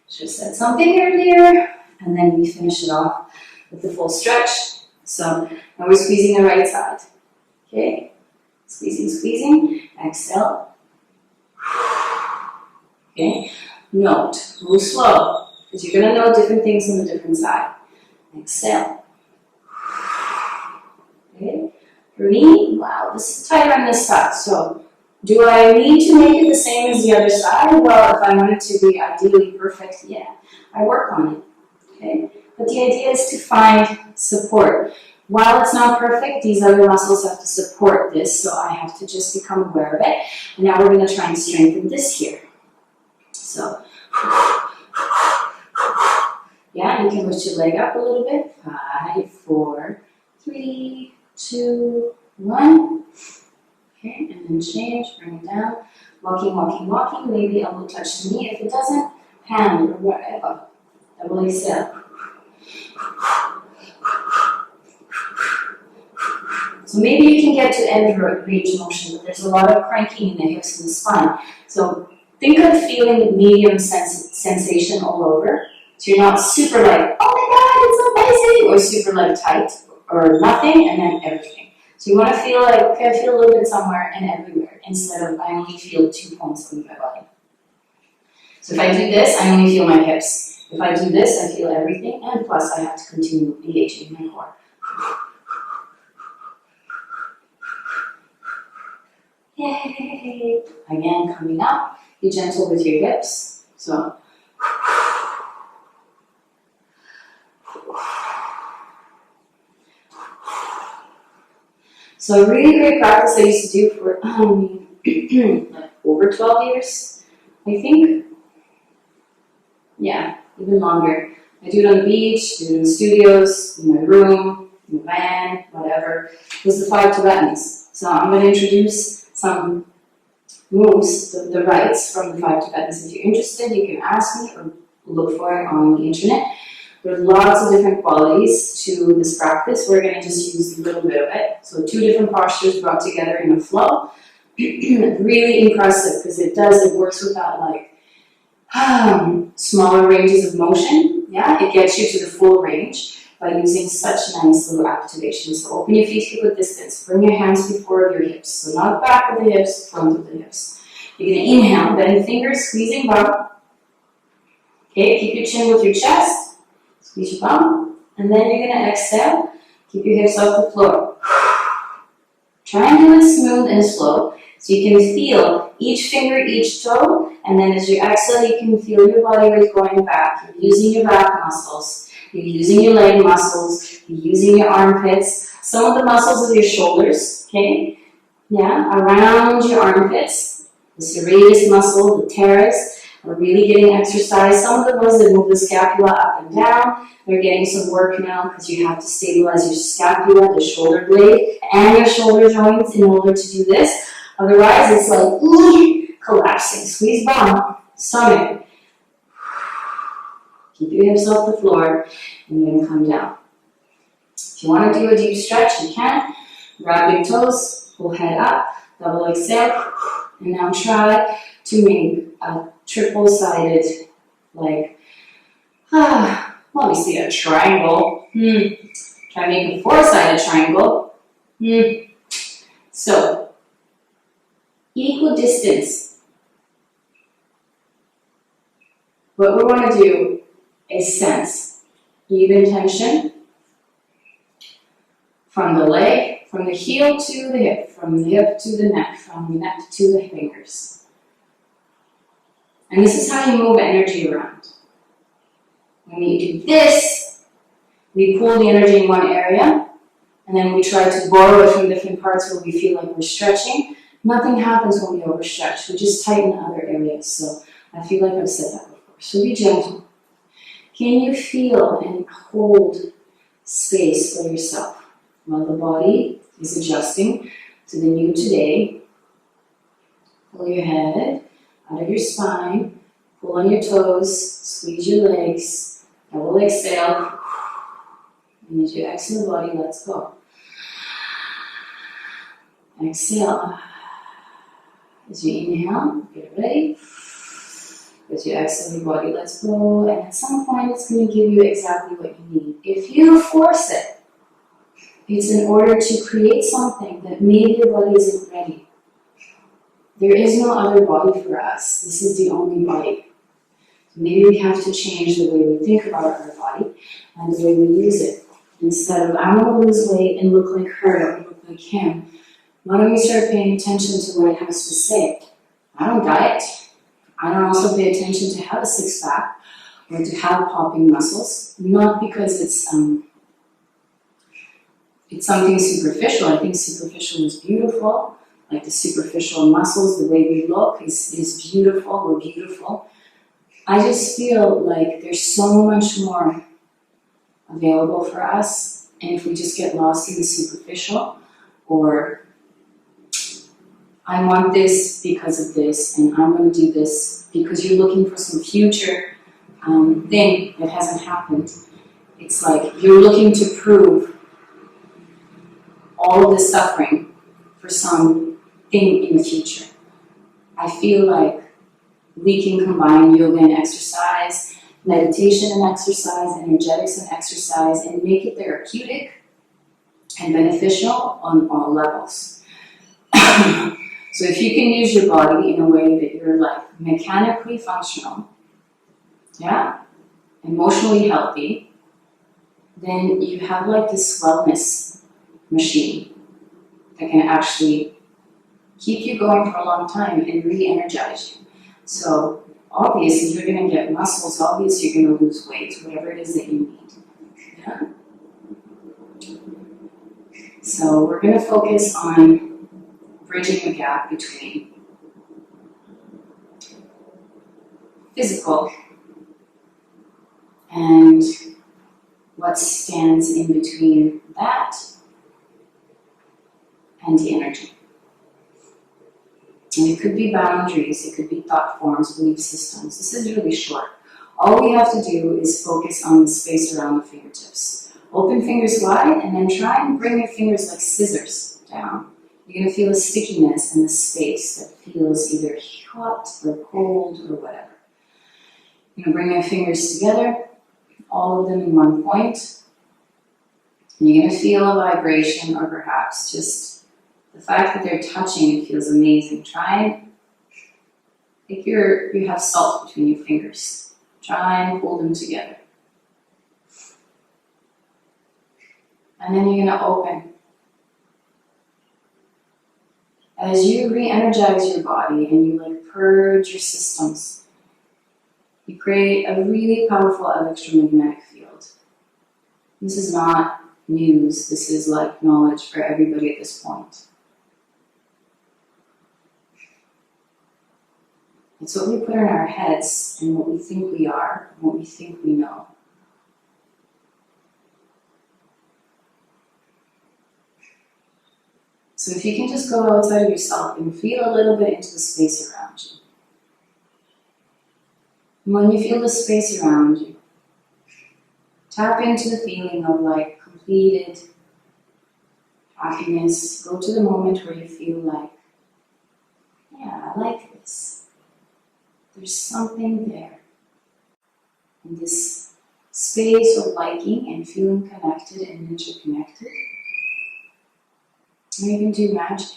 Just said something earlier, and then we finish it off with the full stretch. So now we're squeezing the right side. Okay? Squeezing, squeezing. Exhale. Okay? Note, move slow, because you're going to know different things on the different side. Exhale. Okay? For me, wow, this is tighter on this side. So do I need to make it the same as the other side? Well, if I want it to be ideally perfect, yeah, I work on it. Okay? But the idea is to find support. While it's not perfect, these other muscles have to support this, so I have to just become aware of it. And now we're going to try and strengthen this here. So, yeah, you can lift your leg up a little bit. 5, 4, 3, 2, 1. Okay, and then change, bring it down. Walking, walking, walking. Maybe elbow touch the knee. If it doesn't, hand or whatever. Double exhale. So maybe you can get to end range motion, but there's a lot of cranking in the hips and the spine. So think of feeling medium sensation all over. So you're not super like, oh my God, it's amazing, or super like tight, or nothing, and then everything. So you want to feel like, okay, I feel a little bit somewhere and everywhere, instead of I only feel 2 points on my body. So if I do this, I only feel my hips. If I do this, I feel everything, and plus I have to continue engaging my core. Yay! Again, coming up, be gentle with your hips. So, a really great practice I used to do for like over 12 years, I think. Yeah, even longer. I do it on the beach, do it in the studios, in my room, in the van, whatever. It was the 5 Tibetans. So I'm going to introduce some moves, the rites from the 5 Tibetans. If you're interested, you can ask me or look for it on the internet. There's lots of different qualities to this practice. We're going to just use a little bit of it. So 2 different postures brought together in a flow. Really impressive because it works without like smaller ranges of motion. Yeah, it gets you to the full range. by using such nice little activations. So open your feet to a good distance. Bring your hands before your hips. So not back of the hips, front of the hips. You're going to inhale, bend fingers, squeezing bum. Okay, keep your chin with your chest. Squeeze your bum. And then you're going to exhale. Keep your hips off the floor. Try and do it smooth and slow. So you can feel each finger, each toe. And then as you exhale, you can feel your body weight going back. You're using your back muscles. You're using your leg muscles. You're using your armpits. Some of the muscles of your shoulders, okay? Yeah, around your armpits. The serratus muscle, the teres, are really getting exercise. Some of the ones that move the scapula up and down, they're getting some work now because you have to stabilize your scapula, the shoulder blade, and your shoulder joints in order to do this. Otherwise, it's like collapsing. Squeeze bum, stomach. Keep your hips off the floor, and you're going to come down. If you want to do a deep stretch, you can. Grab your toes, pull head up, double exhale, and now try to make a triple-sided, like, obviously a triangle. Try to make a four-sided triangle. So, equal distance. What we want to do is sense even tension from the leg, from the heel to the hip, from the hip to the neck, from the neck to the fingers. And this is how you move energy around. When you do this, we pull the energy in one area, and then we try to borrow it from different parts where we feel like we're stretching. Nothing happens when we overstretch. We just tighten other areas. So I feel like I've said that before. So be gentle. Can you feel and hold space for yourself while the body is adjusting to the new today? Pull your head out of your spine, pull on your toes, squeeze your legs, double exhale, and as you exhale the body, let's go. Exhale. As you inhale, get ready. As you exhale your body, let's go. And at some point, it's going to give you exactly what you need. If you force it, it's in order to create something that maybe your body isn't ready. There is no other body for us. This is the only body. Maybe we have to change the way we think about our body and the way we use it. Instead of, I'm going to lose weight and look like her or look like him, why don't we start paying attention to what it has to say? I don't diet. I don't also pay attention to have a six-pack or to have popping muscles. Not because it's something superficial. I think superficial is beautiful. Like the superficial muscles, the way we look is beautiful. We're beautiful. I just feel like there's so much more available for us. And if we just get lost in the superficial, or I want this because of this, and I'm going to do this because you're looking for some future thing that hasn't happened. It's like you're looking to prove all of this suffering for something in the future. I feel like we can combine yoga and exercise, meditation and exercise, energetics and exercise, and make it therapeutic and beneficial on all levels. So if you can use your body in a way that you're like mechanically functional, yeah, emotionally healthy, then you have like this wellness machine that can actually keep you going for a long time and re-energize you. So obviously you're going to get muscles, obviously you're going to lose weight, whatever it is that you need. Yeah? So we're going to focus on bridging the gap between physical and what stands in between that and the energy. And it could be boundaries, it could be thought forms, belief systems. This is really short. All we have to do is focus on the space around the fingertips. Open fingers wide, and then try and bring your fingers like scissors down. You're going to feel a stickiness in the space that feels either hot or cold or whatever. You're going to bring your fingers together, all of them in one point. And you're going to feel a vibration, or perhaps just the fact that they're touching, it feels amazing. Try and, like you have salt between your fingers. Try and hold them together. And then you're going to open. As you re-energize your body and you like purge your systems, you create a really powerful electromagnetic field. This is not news, this is like knowledge for everybody at this point. It's what we put in our heads and what we think we are, and what we think we know. So if you can just go outside of yourself and feel a little bit into the space around you. And when you feel the space around you, tap into the feeling of like completed happiness. Go to the moment where you feel like, yeah, I like this. There's something there. And this space of liking and feeling connected and interconnected. And you can do magic.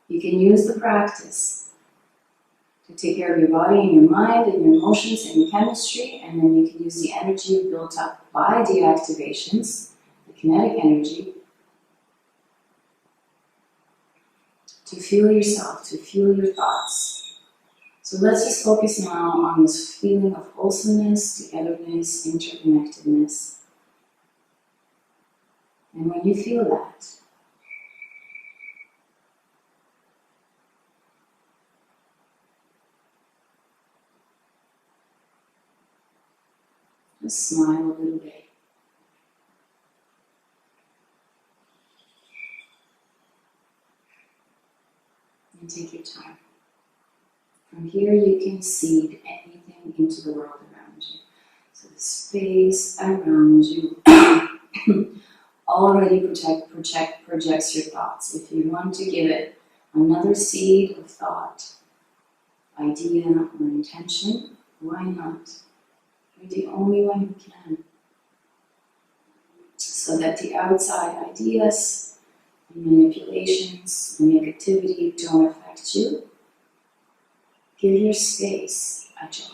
You can use the practice to take care of your body and your mind and your emotions and your chemistry, and then you can use the energy built up by deactivations, the kinetic energy, to feel yourself, to feel your thoughts. So let's just focus now on this feeling of wholesomeness, togetherness, interconnectedness. And when you feel that, just smile a little bit. And take your time. From here you can seed anything into the world around you. So the space around you already projects your thoughts. If you want to give it another seed of thought, idea, or intention, why not? You're the only one who can. So that the outside ideas, and manipulations, and negativity don't affect you. Give your space a job.